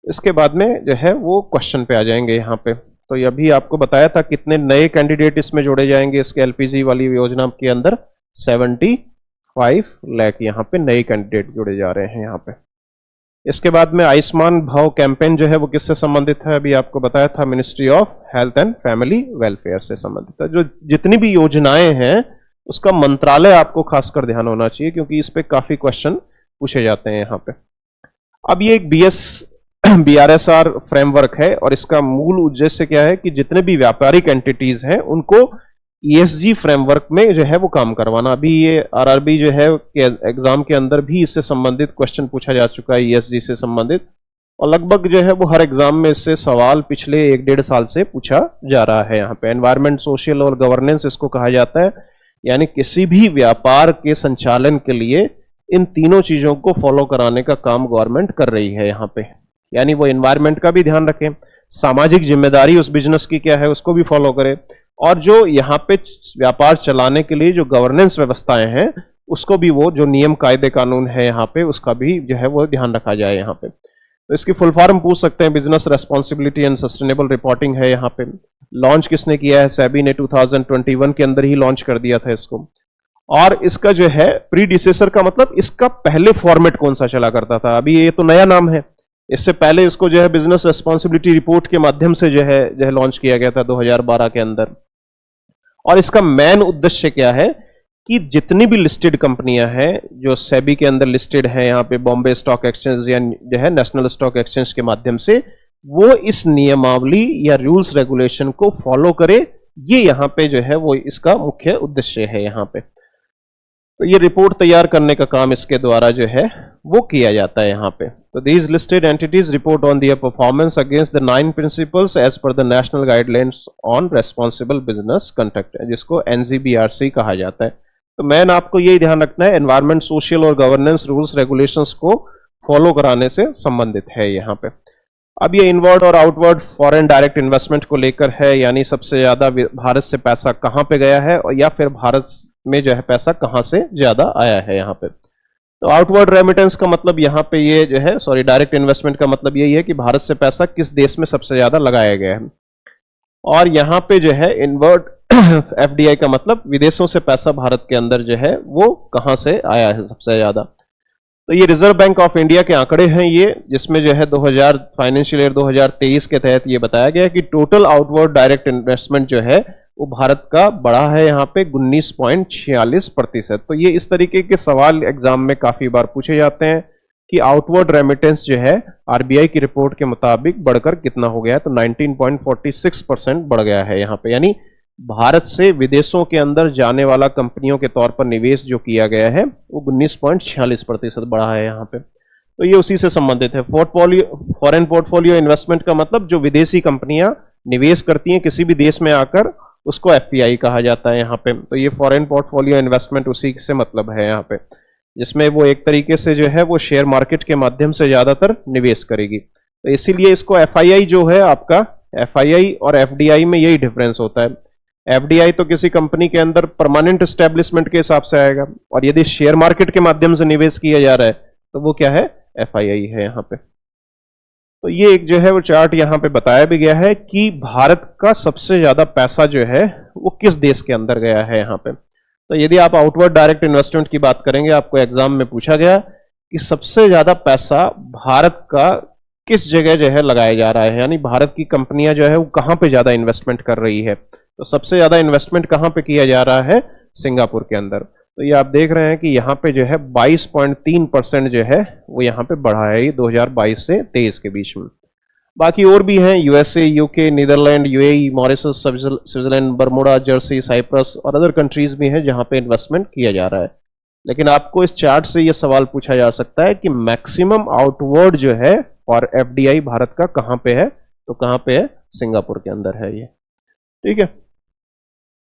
इसके बाद में जो है वो क्वेश्चन पे आ जाएंगे यहाँ पे। तो ये अभी आपको बताया था कितने नए कैंडिडेट इसमें जोड़े जाएंगे इसके एलपीजी वाली योजना के अंदर, 75 लाख यहाँ पे नए कैंडिडेट जोड़े जा रहे हैं यहाँ पे। इसके बाद में आयुष्मान भव कैंपेन जो है वो किससे संबंधित है, अभी आपको बताया था ministry of health and family welfare से संबंधित है। जो जितनी भी योजनाएं हैं उसका मंत्रालय आपको खासकर ध्यान होना चाहिए, क्योंकि इस पे काफी क्वेश्चन पूछे जाते हैं यहाँ पे। अब ये एक BRSR फ्रेमवर्क है, और इसका मूल उद्देश्य क्या है कि जितने भी व्यापारिक एंटिटीज हैं उनको ESG फ्रेमवर्क में जो है वो काम करवाना। अभी ये RRB जो है एग्जाम के अंदर भी इससे संबंधित क्वेश्चन पूछा जा चुका है, ESG से संबंधित, और लगभग जो है वो हर एग्जाम में इससे सवाल पिछले 1-1.5 साल से पूछा जा रहा है यहाँ पे। एनवायरमेंट, सोशल और गवर्नेंस इसको कहा जाता है, यानी किसी भी व्यापार के संचालन के लिए इन तीनों चीजों को फॉलो कराने का काम गवर्नमेंट कर रही है यहाँ पे। यानी वो एनवायरमेंट का भी ध्यान रखें, सामाजिक जिम्मेदारी उस बिजनेस की क्या है उसको भी फॉलो करे, और जो यहाँ पे व्यापार चलाने के लिए जो गवर्नेंस व्यवस्थाएं हैं उसको भी, वो जो नियम कायदे कानून है यहाँ पे उसका भी जो है वो ध्यान रखा जाए यहाँ पे। तो इसकी फुल फॉर्म पूछ सकते हैं, business responsibility and sustainable reporting है यहाँ पे। लॉन्च किसने किया है, सेबी ने 2021 के अंदर ही लॉन्च कर दिया था इसको। और इसका जो है प्रीडिसेसर का मतलब इसका पहले फॉर्मेट कौन सा चला करता था, अभी ये तो नया नाम है। इससे पहले इसको जो है बिजनेस रेस्पॉन्सिबिलिटी रिपोर्ट के माध्यम से जो है लॉन्च किया गया था 2012 के अंदर। और इसका मेन उद्देश्य क्या है कि जितनी भी लिस्टेड कंपनियां हैं जो सेबी के अंदर लिस्टेड है यहाँ पे, बॉम्बे स्टॉक एक्सचेंज या जो है नेशनल स्टॉक एक्सचेंज के माध्यम से, वो इस नियमावली या रूल्स रेगुलेशन को फॉलो करे। ये यहाँ पे जो है वो इसका मुख्य उद्देश्य है यहाँ पे। तो ये रिपोर्ट तैयार करने का काम इसके द्वारा जो है वो किया जाता है यहाँ पे। तो these listed entities report on their performance against the 9 principles as per the national guidelines on responsible business conduct, जिसको NGBRC कहा जाता है। तो मैन आपको यही ध्यान रखना है, एनवायरमेंट, सोशल और गवर्नेंस रूल्स रेगुलेशंस को फॉलो कराने से संबंधित है यहाँ पे। अब ये इनवर्ड और आउटवर्ड फॉरेन डायरेक्ट इन्वेस्टमेंट को लेकर है, यानी सबसे ज्यादा भारत से पैसा कहाँ पे गया है, और या फिर भारत में जो है पैसा कहाँ से ज्यादा आया है यहाँ पे। तो आउटवर्ड रेमिटेंस का मतलब यहाँ पे ये जो है, सॉरी, डायरेक्ट इन्वेस्टमेंट का मतलब यही है कि भारत से पैसा किस देश में सबसे ज्यादा लगाया गया है। और यहाँ पे जो है इनवर्ड FDI का मतलब विदेशों से पैसा भारत के अंदर जो है वो कहाँ से आया है सबसे ज्यादा। तो ये रिजर्व बैंक ऑफ इंडिया के आंकड़े हैं ये, जिसमें जो है 2000 फाइनेंशियल ईयर 2023 के तहत ये बताया गया कि टोटल आउटवर्ड डायरेक्ट इन्वेस्टमेंट जो है वो भारत का बढ़ा है यहाँ पे 19.46%। तो ये इस तरीके के सवाल एग्जाम में काफी बार पूछे जाते हैं कि आउटवर्ड रेमिटेंस जो है RBI की रिपोर्ट के मुताबिक बढ़कर कितना हो गया है, तो 19.46% बढ़ गया है यहाँ पे। यानी भारत से विदेशों के अंदर जाने वाला कंपनियों के तौर पर निवेश जो किया गया है वो 19.46% बढ़ा है यहाँ पे। तो ये उसी से संबंधित है। फॉरेन पोर्टफोलियो इन्वेस्टमेंट का मतलब जो विदेशी कंपनियां निवेश करती हैं किसी भी देश में आकर, उसको FPI कहा जाता है यहाँ पे। तो ये फॉरेन पोर्टफोलियो इन्वेस्टमेंट उसी से मतलब है यहाँ पे, जिसमें वो एक तरीके से जो है वो शेयर मार्केट के माध्यम से ज्यादातर निवेश करेगी। तो इसीलिए इसको FII जो है आपका, FII और FDI में यही डिफरेंस होता है। FDI तो किसी कंपनी के अंदर परमानेंट एस्टेब्लिशमेंट के हिसाब से आएगा, और यदि शेयर मार्केट के माध्यम से निवेश किया जा रहा है तो वो क्या है, FII है यहाँ पे। तो ये एक जो है वो चार्ट यहाँ पे बताया भी गया है कि भारत का सबसे ज्यादा पैसा जो है वो किस देश के अंदर गया है यहाँ पे। तो यदि आप आउटवर्ड डायरेक्ट इन्वेस्टमेंट की बात करेंगे, आपको एग्जाम में पूछा गया कि सबसे ज्यादा पैसा भारत का किस जगह जो है लगाया जा रहा है, यानी भारत की कंपनियां जो है वो कहाँ पे ज्यादा इन्वेस्टमेंट कर रही है। तो सबसे ज्यादा इन्वेस्टमेंट कहाँ पे किया जा रहा है, सिंगापुर के अंदर। तो ये आप देख रहे हैं कि यहाँ पे जो है 22.3% जो है वो यहाँ पे बढ़ा है, ये 2022 से 23 के बीच में। बाकी और भी हैं, USA, UK, Netherlands, UAE, Mauritius, Switzerland, Bermuda, Jersey, Cyprus और अदर कंट्रीज भी हैं जहां पे इन्वेस्टमेंट किया जा रहा है। लेकिन आपको इस चार्ट से यह सवाल पूछा जा सकता है कि मैक्सिमम आउटवर्ड जो है और एफडीआई भारत का कहां पे है, तो कहां पे है, सिंगापुर के अंदर है ये। ठीक है,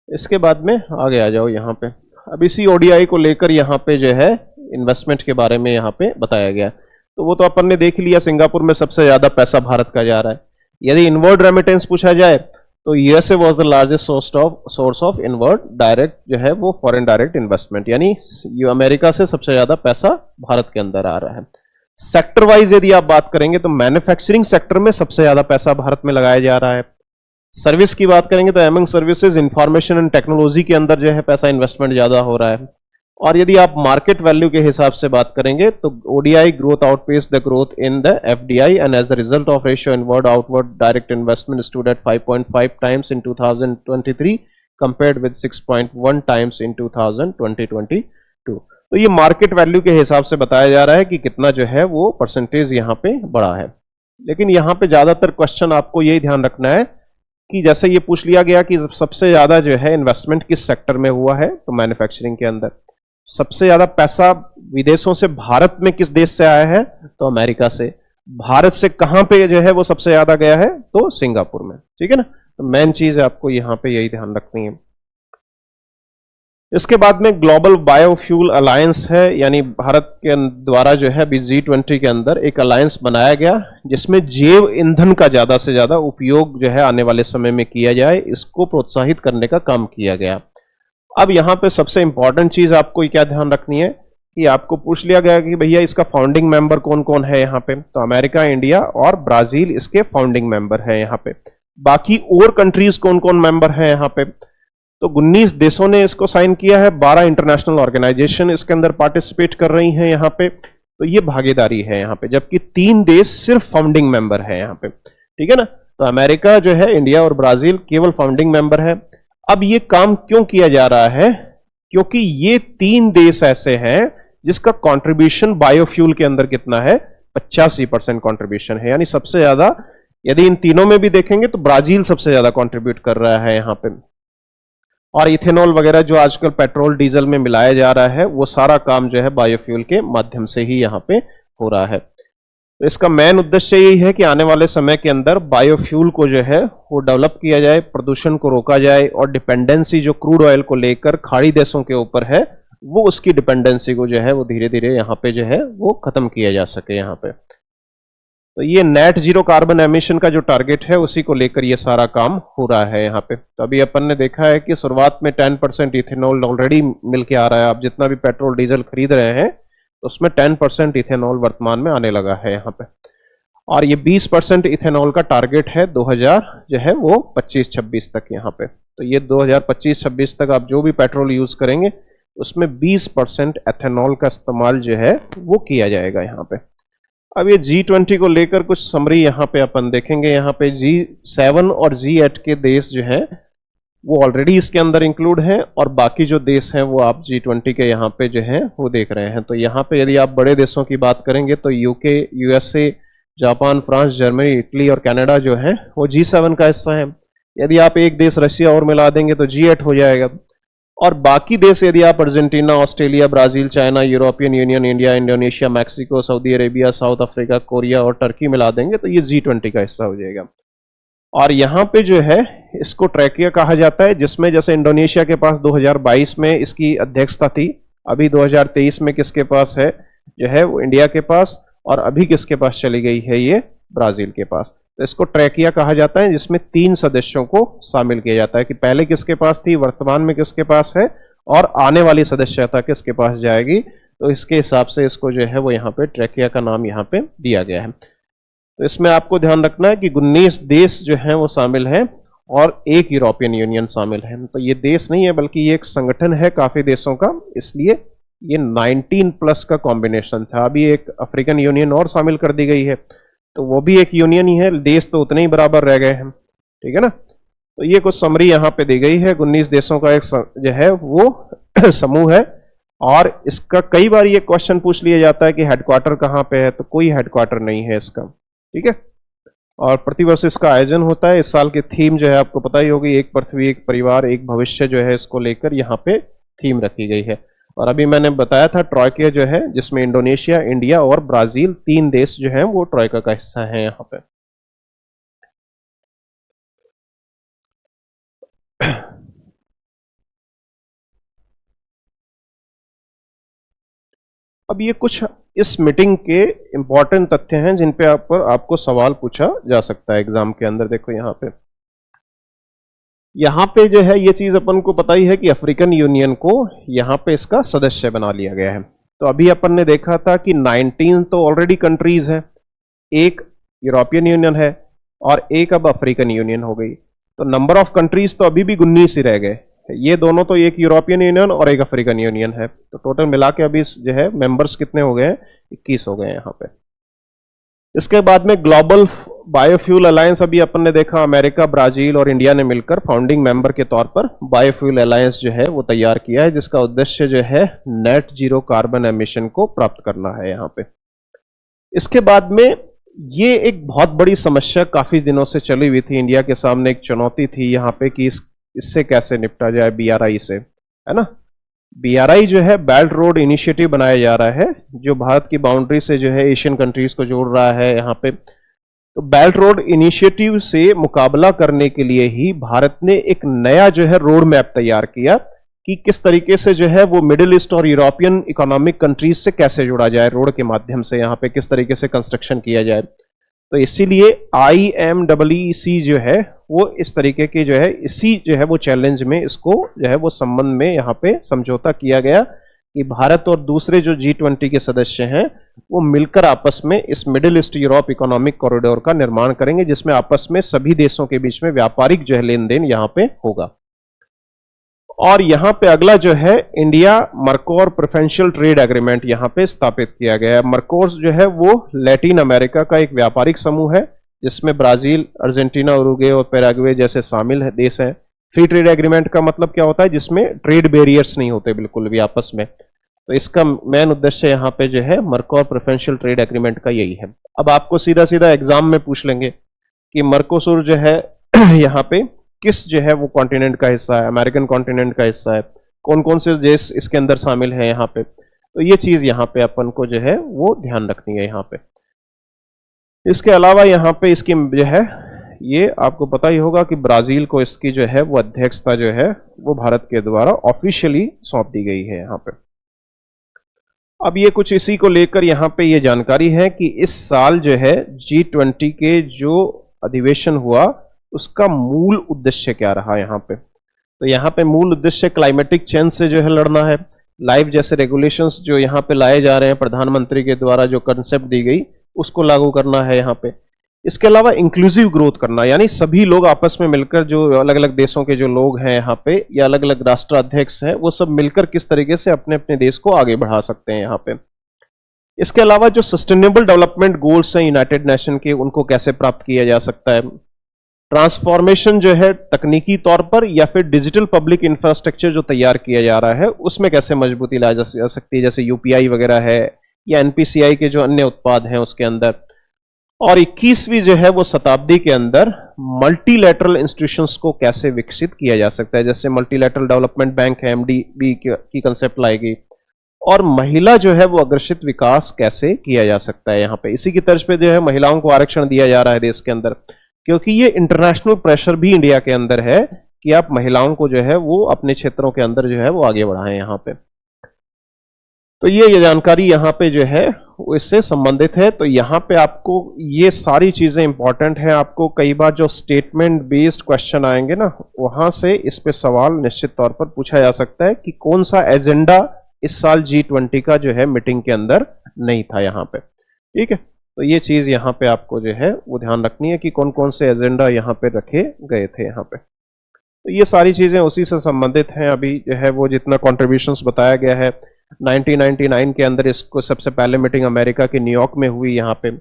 इसके बाद में आगे आ जाओ यहाँ पे। अब इसी ओडीआई को लेकर यहाँ पे जो है इन्वेस्टमेंट के बारे में यहाँ पे बताया गया। तो वो तो अपन ने देख लिया, सिंगापुर में सबसे ज्यादा पैसा भारत का जा रहा है। यदि इनवर्ड रेमिटेंस पूछा जाए तो USA was the largest source of inward direct जो है वो फॉरेन डायरेक्ट इन्वेस्टमेंट, यानी ये अमेरिका से सबसे ज्यादा पैसा भारत के अंदर आ रहा है। सेक्टर वाइज यदि आप बात करेंगे तो मैन्युफैक्चरिंग सेक्टर में सबसे ज्यादा पैसा भारत में लगाया जा रहा है। सर्विस की बात करेंगे तो among services, information and technology के अंदर जो है पैसा इन्वेस्टमेंट ज्यादा हो रहा है। और यदि आप मार्केट वैल्यू के हिसाब से बात करेंगे तो ODI growth outpace the growth in the FDI and as the result of ratio inward outward direct investment stood at 5.5 times in 2023 compared with 6.1 times in 2022। तो ये मार्केट वैल्यू के हिसाब से बताया जा रहा है कि कितना जो है वो परसेंटेज यहाँ पे बढ़ा है। लेकिन यहाँ पे ज्यादातर क्वेश्चन आपको यही ध्यान रखना है कि जैसे ये पूछ लिया गया कि सबसे ज्यादा जो है इन्वेस्टमेंट किस सेक्टर में हुआ है, तो मैन्युफैक्चरिंग के अंदर। सबसे ज्यादा पैसा विदेशों से भारत में किस देश से आया है, तो अमेरिका से। भारत से कहां पे जो है वो सबसे ज्यादा गया है, तो सिंगापुर में। ठीक है ना, तो मेन चीज है आपको यहां पे यही ध्यान रखनी है। इसके बाद में ग्लोबल बायोफ्यूल अलायंस है, यानी भारत के द्वारा जो है अभी G20 के अंदर एक अलायंस बनाया गया जिसमें जैव ईंधन का ज्यादा से ज्यादा उपयोग जो है आने वाले समय में किया जाए, इसको प्रोत्साहित करने का काम किया गया। अब यहाँ पे सबसे इंपॉर्टेंट चीज आपको क्या ध्यान रखनी है कि आपको पूछ लिया गया कि भैया इसका फाउंडिंग मेंबर कौन कौन है यहाँ पे, तो अमेरिका, इंडिया और ब्राजील इसके फाउंडिंग मेंबर है यहाँ पे। बाकी और कंट्रीज कौन कौन मेंबर है यहाँ पे, तो 19 देशों ने इसको साइन किया है। 12 इंटरनेशनल ऑर्गेनाइजेशन इसके अंदर पार्टिसिपेट कर रही हैं यहाँ पे। तो ये भागीदारी है यहाँ पे, जबकि 3 देश सिर्फ फाउंडिंग मेंबर है यहाँ पे। ठीक है ना, तो अमेरिका जो है, इंडिया और ब्राजील केवल फाउंडिंग मेंबर है। अब ये काम क्यों किया जा रहा है, क्योंकि ये 3 देश ऐसे हैं जिसका कंट्रीब्यूशन बायोफ्यूल के अंदर कितना है, 85% कंट्रीब्यूशन है। यानी सबसे ज्यादा यदि इन तीनों में भी देखेंगे तो ब्राजील सबसे ज्यादा कंट्रीब्यूट कर रहा है यहाँ पे। और इथेनॉल वगैरह जो आजकल पेट्रोल डीजल में मिलाया जा रहा है, वो सारा काम जो है बायोफ्यूल के माध्यम से ही यहाँ पे हो रहा है। तो इसका मेन उद्देश्य यही है कि आने वाले समय के अंदर बायोफ्यूल को जो है वो डेवलप किया जाए, प्रदूषण को रोका जाए और डिपेंडेंसी जो क्रूड ऑयल को लेकर खाड़ी देशों के ऊपर है, वो उसकी डिपेंडेंसी को जो है वो धीरे धीरे यहाँ पे जो है वो खत्म किया जा सके यहाँ पे। तो ये नेट जीरो कार्बन एमिशन का जो टारगेट है उसी को लेकर ये सारा काम हो रहा है यहाँ पे। तो अभी अपन ने देखा है कि शुरुआत में 10% इथेनॉल ऑलरेडी मिल के आ रहा है। आप जितना भी पेट्रोल डीजल खरीद रहे हैं तो उसमें 10% इथेनॉल वर्तमान में आने लगा है यहाँ पे। और ये 20% इथेनॉल का टारगेट है 2000 जो है वो 25-26 तक यहाँ पे। तो ये 2025-26 तक आप जो भी पेट्रोल यूज करेंगे उसमें 20% एथेनॉल का इस्तेमाल जो है वो किया जाएगा यहाँ पे। अब ये G20 को लेकर कुछ समरी यहाँ पे अपन देखेंगे। यहाँ पे G7 और G8 के देश जो है वो ऑलरेडी इसके अंदर इंक्लूड हैं, और बाकी जो देश हैं वो आप G20 के यहाँ पे जो है वो देख रहे हैं। तो यहाँ पे यदि आप बड़े देशों की बात करेंगे तो UK, USA, Japan, France, Germany, Italy और कनाडा जो है वो G7 का हिस्सा है। यदि आप एक देश रशिया और मिला देंगे तो G8 हो जाएगा। और बाकी देश यदि आप Argentina, Australia, Brazil, China, European union, India, Indonesia, Mexico, Saudi Arabia, south Africa, Korea और टर्की मिला देंगे तो ये G20 का हिस्सा हो जाएगा। और यहाँ पे जो है इसको ट्रैकिया कहा जाता है, जिसमें जैसे इंडोनेशिया के पास 2022 में इसकी अध्यक्षता थी, अभी 2023 में किसके पास है जो है वो इंडिया के पास, और अभी किसके पास चली गई है ये ब्राजील के पास। तो इसको ट्रैकिया कहा जाता है, जिसमें 3 सदस्यों को शामिल किया जाता है कि पहले किसके पास थी, वर्तमान में किसके पास है और आने वाली सदस्यता किसके पास जाएगी। तो इसके हिसाब से इसको जो है वो यहाँ पे ट्रैकिया का नाम यहाँ पे दिया गया है। तो इसमें आपको ध्यान रखना है कि 19 देश जो हैं वो शामिल हैं और एक यूरोपियन यूनियन शामिल है। तो ये देश नहीं है बल्कि ये एक संगठन है काफी देशों का, इसलिए ये 19 प्लस का कॉम्बिनेशन था। अभी एक अफ्रीकन यूनियन और शामिल कर दी गई है, तो वो भी एक यूनियन ही है, देश तो उतने ही बराबर रह गए हैं, ठीक है ना। तो ये कुछ समरी यहाँ पे दी गई है, 19 देशों का एक जो है वो समूह है। और इसका कई बार ये क्वेश्चन पूछ लिया जाता है कि हेडक्वार्टर कहाँ पे है, तो कोई हेडक्वार्टर नहीं है इसका, ठीक है। और प्रतिवर्ष इसका आयोजन होता है। इस साल की थीम जो है आपको पता ही होगी, एक पृथ्वी एक परिवार एक भविष्य, जो है इसको लेकर यहाँ पे थीम रखी गई है। और अभी मैंने बताया था ट्रॉयका जो है, जिसमें इंडोनेशिया, इंडिया और ब्राजील 3 देश जो हैं वो ट्रॉयका का हिस्सा है यहाँ पे। अब ये कुछ इस मीटिंग के इंपॉर्टेंट तथ्य हैं जिन पे आपको सवाल पूछा जा सकता है एग्जाम के अंदर। देखो यहाँ पे जो है ये चीज अपन को पता ही है कि अफ्रीकन यूनियन को यहाँ पे इसका सदस्य बना लिया गया है। तो अभी अपन ने देखा था कि 19 तो ऑलरेडी कंट्रीज है, एक यूरोपियन यूनियन है और एक अब अफ्रीकन यूनियन हो गई। तो नंबर ऑफ कंट्रीज तो अभी भी 19 ही रह गए। ये दोनों तो एक यूरोपियन यूनियन और एक अफ्रीकन यूनियन है, तो टोटल मिला के अभी जो है मेंबर्स कितने हो गए हैं, 21 हो गए हैं यहाँ पे। इसके बाद में ग्लोबल बायोफ्यूल अलायंस, अभी अपन ने देखा अमेरिका, ब्राजील और इंडिया ने मिलकर फाउंडिंग मेंबर के तौर पर बायोफ्यूल अलायंस जो है वो तैयार किया है, जिसका उद्देश्य जो है नेट जीरो कार्बन एमिशन को प्राप्त करना है यहाँ पे। इसके बाद में ये एक बहुत बड़ी समस्या काफी दिनों से चली हुई थी, इंडिया के सामने एक चुनौती थी यहाँ पे कि इससे कैसे निपटा जाए, BRI से, है ना। BRI जो है बेल्ट रोड इनिशिएटिव बनाया जा रहा है, जो भारत की बाउंड्री से जो है एशियन कंट्रीज को जोड़ रहा है यहाँ पे। तो बेल्ट रोड इनिशिएटिव से मुकाबला करने के लिए ही भारत ने एक नया जो है रोड मैप तैयार किया कि किस तरीके से जो है वो मिडिल ईस्ट और यूरोपियन इकोनॉमिक कंट्रीज से कैसे जुड़ा जाए रोड के माध्यम से, यहाँ पे किस तरीके से कंस्ट्रक्शन किया जाए। तो इसीलिए IMEEC जो है वो इस तरीके के जो है इसी जो है वो चैलेंज में इसको जो है वो संबंध में यहाँ पे समझौता किया गया कि भारत और दूसरे जो G20 के सदस्य हैं वो मिलकर आपस में इस middle east Europe economic corridor का निर्माण करेंगे, जिसमें आपस में सभी देशों के बीच में व्यापारिक जो है लेन देन यहाँ पे होगा। और यहाँ पे अगला जो है इंडिया मर्कोर प्रेफरेंशियल ट्रेड एग्रीमेंट यहाँ पे स्थापित किया गया है। मर्कोर जो है वो लैटिन अमेरिका का एक व्यापारिक समूह है, जिसमें ब्राजील, अर्जेंटीना, उरुग्वे और पैराग्वे जैसे शामिल देश हैं। फ्री ट्रेड एग्रीमेंट का मतलब क्या होता है, जिसमें ट्रेड बैरियर्स नहीं होते बिल्कुल भी आपस में। तो इसका मेन उद्देश्य यहाँ पे जो है मर्कोर प्रेफरेंशियल ट्रेड एग्रीमेंट का यही है। अब आपको सीधा सीधा एग्जाम में पूछ लेंगे कि मर्कोसुर जो है यहाँ पे किस जो है वो कॉन्टिनेंट का हिस्सा है, अमेरिकन कॉन्टिनेंट का हिस्सा है, कौन कौन से देश इसके अंदर शामिल है यहाँ पे। तो ये चीज यहाँ पे अपन को जो है वो ध्यान रखनी है यहाँ पे। इसके अलावा यहाँ पे इसकी जो है ये आपको पता ही होगा कि ब्राजील को इसकी जो है वो अध्यक्षता जो है वो भारत के द्वारा ऑफिशियली सौंप दी गई है यहाँ पे। अब ये कुछ इसी को लेकर यहाँ पे ये जानकारी है कि इस साल जो है G20 के जो अधिवेशन हुआ उसका मूल उद्देश्य क्या रहा यहाँ पे। तो यहाँ पे मूल उद्देश्य क्लाइमेटिक चेंज से जो है लड़ना है। लाइफ जैसे रेगुलेशंस जो यहाँ पे लाए जा रहे हैं प्रधानमंत्री के द्वारा, जो कंसेप्ट दी गई उसको लागू करना है यहाँ पे। इसके अलावा इंक्लूसिव ग्रोथ करना, यानी सभी लोग आपस में मिलकर, जो अलग अलग देशों के जो लोग हैं यहाँ पे या अलग अलग राष्ट्राध्यक्ष हैं, वो सब मिलकर किस तरीके से अपने अपने देश को आगे बढ़ा सकते हैं यहाँ पे। इसके अलावा जो सस्टेनेबल डेवलपमेंट गोल्स हैं यूनाइटेड नेशन के, उनको कैसे प्राप्त किया जा सकता है। ट्रांसफॉर्मेशन जो है तकनीकी तौर पर या फिर डिजिटल पब्लिक इंफ्रास्ट्रक्चर जो तैयार किया जा रहा है उसमें कैसे मजबूती लाई जा सकती है, जैसे UPI वगैरह है या NPCI के जो अन्य उत्पाद हैं उसके अंदर। और 21वीं जो है वो शताब्दी के अंदर मल्टीलैटरल इंस्टीट्यूशंस को कैसे विकसित किया जा सकता है, जैसे मल्टीलैटरल डेवलपमेंट बैंक है, MDB की कंसेप्ट लाएगी। और महिला जो है वो अग्रसित विकास कैसे किया जा सकता है यहाँ पे। इसी की तर्ज पे जो है महिलाओं को आरक्षण दिया जा रहा है देश के अंदर, क्योंकि ये इंटरनेशनल प्रेशर भी इंडिया के अंदर है कि आप महिलाओं को जो है वो अपने क्षेत्रों के अंदर जो है वो आगे बढ़ाएं यहाँ पे। तो ये जानकारी यहाँ पे जो है वो इससे संबंधित है। तो यहाँ पे आपको ये सारी चीजें इंपॉर्टेंट है। आपको कई बार जो स्टेटमेंट बेस्ड क्वेश्चन आएंगे ना, वहां से इस पे सवाल निश्चित तौर पर पूछा जा सकता है कि कौन सा एजेंडा इस साल G20 का जो है मीटिंग के अंदर नहीं था यहाँ पे, ठीक है। तो ये चीज़ यहाँ पे आपको जो है वो ध्यान रखनी है कि कौन कौन से एजेंडा यहाँ पे रखे गए थे यहाँ पे। तो ये सारी चीज़ें उसी से संबंधित हैं। अभी जो है वो जितना कॉन्ट्रीब्यूशंस बताया गया है 1999 के अंदर, इसको सबसे पहले मीटिंग अमेरिका के न्यूयॉर्क में हुई यहाँ पे।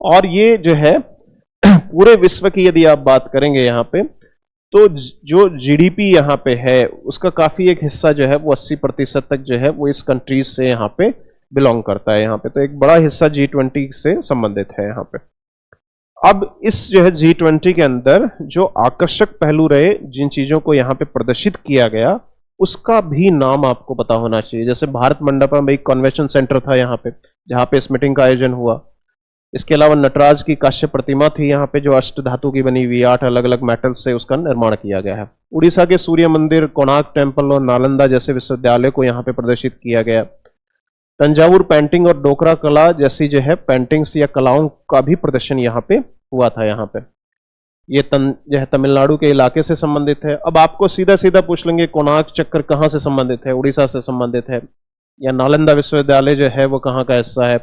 और ये जो है पूरे विश्व की यदि आप बात करेंगे यहाँ पे, तो जो जीडीपी यहाँ पे है उसका काफ़ी एक हिस्सा जो है वो 80% तक जो है वो इस कंट्रीज से यहाँ पे बिलोंग करता है यहाँ पे। तो एक बड़ा हिस्सा G20 से संबंधित है यहाँ पे। अब इस जो है G20 के अंदर जो आकर्षक पहलू रहे, जिन चीज़ों को यहाँ पे प्रदर्शित किया गया, उसका भी नाम आपको पता होना चाहिए। जैसे भारत मंडपम एक कन्वेंशन सेंटर था यहाँ पे, जहाँ पे इस मीटिंग का आयोजन हुआ। इसके अलावा नटराज की काश्य प्रतिमा थी यहाँ पे, जो अष्ट धातु की बनी हुई 8 अलग अलग मेटल्स से उसका निर्माण किया गया है। उड़ीसा के सूर्य मंदिर, कोणार्क टेम्पल और नालंदा जैसे विश्वविद्यालय को यहाँ पे प्रदर्शित किया गया। तंजावुर पेंटिंग और डोकरा कला जैसी जो है पेंटिंग्स या कलाओं का भी प्रदर्शन यहाँ पे हुआ था यहाँ पे। ये जो है तमिलनाडु के इलाके से संबंधित है। अब आपको सीधा सीधा पूछ लेंगे कोणार्क चक्र कहाँ से संबंधित है, उड़ीसा से संबंधित है, या नालंदा विश्वविद्यालय जो है वो कहाँ का हिस्सा है,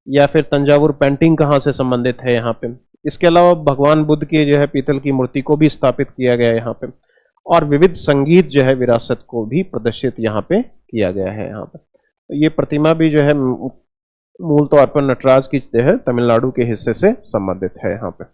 या फिर तंजावुर पेंटिंग कहाँ से संबंधित है यहाँ पे। इसके अलावा भगवान बुद्ध की जो है पीतल की मूर्ति को भी स्थापित किया गया है यहाँ पे, और विविध संगीत जो है विरासत को भी प्रदर्शित यहाँ पे किया गया है यहाँ पे। तो ये प्रतिमा भी जो है मूल तौर पर नटराज की जो है तमिलनाडु के हिस्से से संबंधित है यहाँ पे।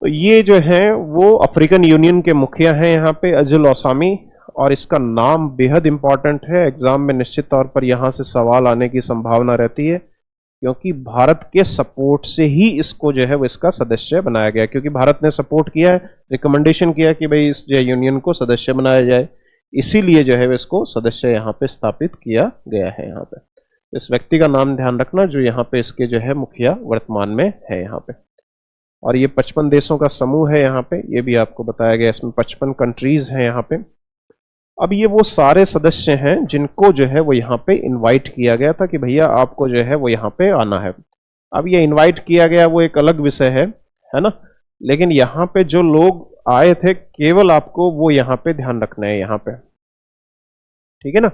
तो ये जो है वो अफ्रीकन यूनियन के मुखिया हैं यहाँ पे, अजुल ओसामी, और इसका नाम बेहद इंपॉर्टेंट है। एग्जाम में निश्चित तौर पर यहाँ से सवाल आने की संभावना रहती है, क्योंकि भारत के सपोर्ट से ही इसको जो है वो इसका सदस्य बनाया गया, क्योंकि भारत ने सपोर्ट किया है, रिकमेंडेशन किया कि भाई इस जो यूनियन को सदस्य बनाया जाए, इसीलिए जो है इसको सदस्य यहाँ पे स्थापित किया गया है यहाँ पे। इस व्यक्ति का नाम ध्यान रखना जो यहाँ पे इसके जो है मुखिया वर्तमान में है यहाँ पे। और ये 55 देशों का समूह है यहाँ पे, ये भी आपको बताया गया। इसमें 55 कंट्रीज हैं यहाँ पे। अब ये वो सारे सदस्य हैं जिनको जो है वो यहाँ पे इनवाइट किया गया था कि भैया आपको जो है वो यहाँ पे आना है। अब ये इनवाइट किया गया वो एक अलग विषय है ना, लेकिन यहाँ पे जो लोग आए थे केवल आपको वो यहाँ पे ध्यान रखना है यहाँ पे, ठीक है ना।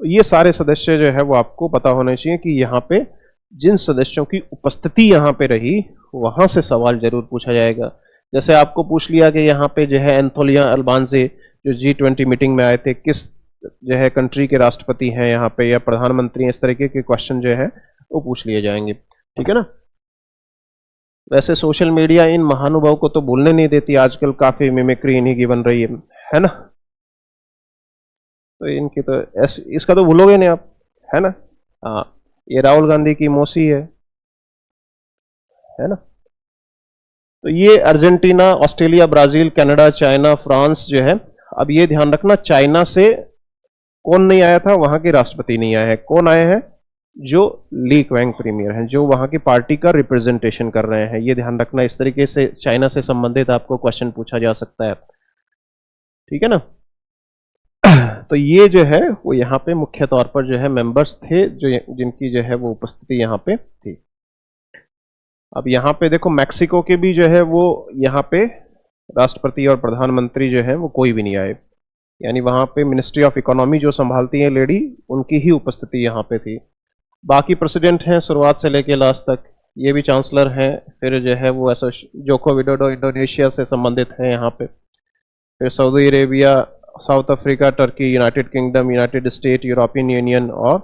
ये सारे सदस्य जो है वो आपको पता होना चाहिए कि यहाँ पे जिन सदस्यों की उपस्थिति यहाँ पे रही वहां से सवाल जरूर पूछा जाएगा। जैसे आपको पूछ लिया कि यहाँ पे जो है एंथोलिया अल्बांजे जो G20 मीटिंग में आए थे, किस जो है कंट्री के राष्ट्रपति हैं यहाँ पे या प्रधानमंत्री हैं, इस तरीके के क्वेश्चन जो है वो पूछ लिए जाएंगे, ठीक है ना। वैसे सोशल मीडिया इन महानुभाव को तो भूलने नहीं देती, आजकल काफी मिमिक्री इन्हीं की बन रही है ना। तो इनकी तो इसका तो भूलोगे नहीं आप, है ना। हाँ, ये राहुल गांधी की मौसी है ना। तो ये Argentina, Australia, Brazil, Canada, China, France जो है। अब ये ध्यान रखना, चाइना से कौन नहीं आया था, वहां के राष्ट्रपति नहीं आए हैं। कौन आए हैं, जो ली क्वेंग प्रीमियर हैं, जो वहां की पार्टी का रिप्रेजेंटेशन कर रहे हैं। ये ध्यान रखना, इस तरीके से चाइना से संबंधित आपको क्वेश्चन पूछा जा सकता है, ठीक है ना। तो ये जो है वो यहाँ पे मुख्य तौर पर जो है मेंबर्स थे जो जिनकी जो है वो उपस्थिति यहाँ पे थी। अब यहाँ पे देखो मैक्सिको के भी जो है वो यहाँ पे राष्ट्रपति और प्रधानमंत्री जो है वो कोई भी नहीं आए, यानी वहाँ पे मिनिस्ट्री ऑफ इकोनॉमी जो संभालती है लेडी, उनकी ही उपस्थिति यहाँ पे थी। बाकी प्रेसिडेंट हैं शुरुआत से लेके लास्ट तक, ये भी चांसलर हैं। फिर जो है वो ऐसा जोको विडोडो इंडोनेशिया से संबंधित है यहाँ पे। फिर Saudi Arabia, south Africa, Turkey, United kingdom, United state, European union, और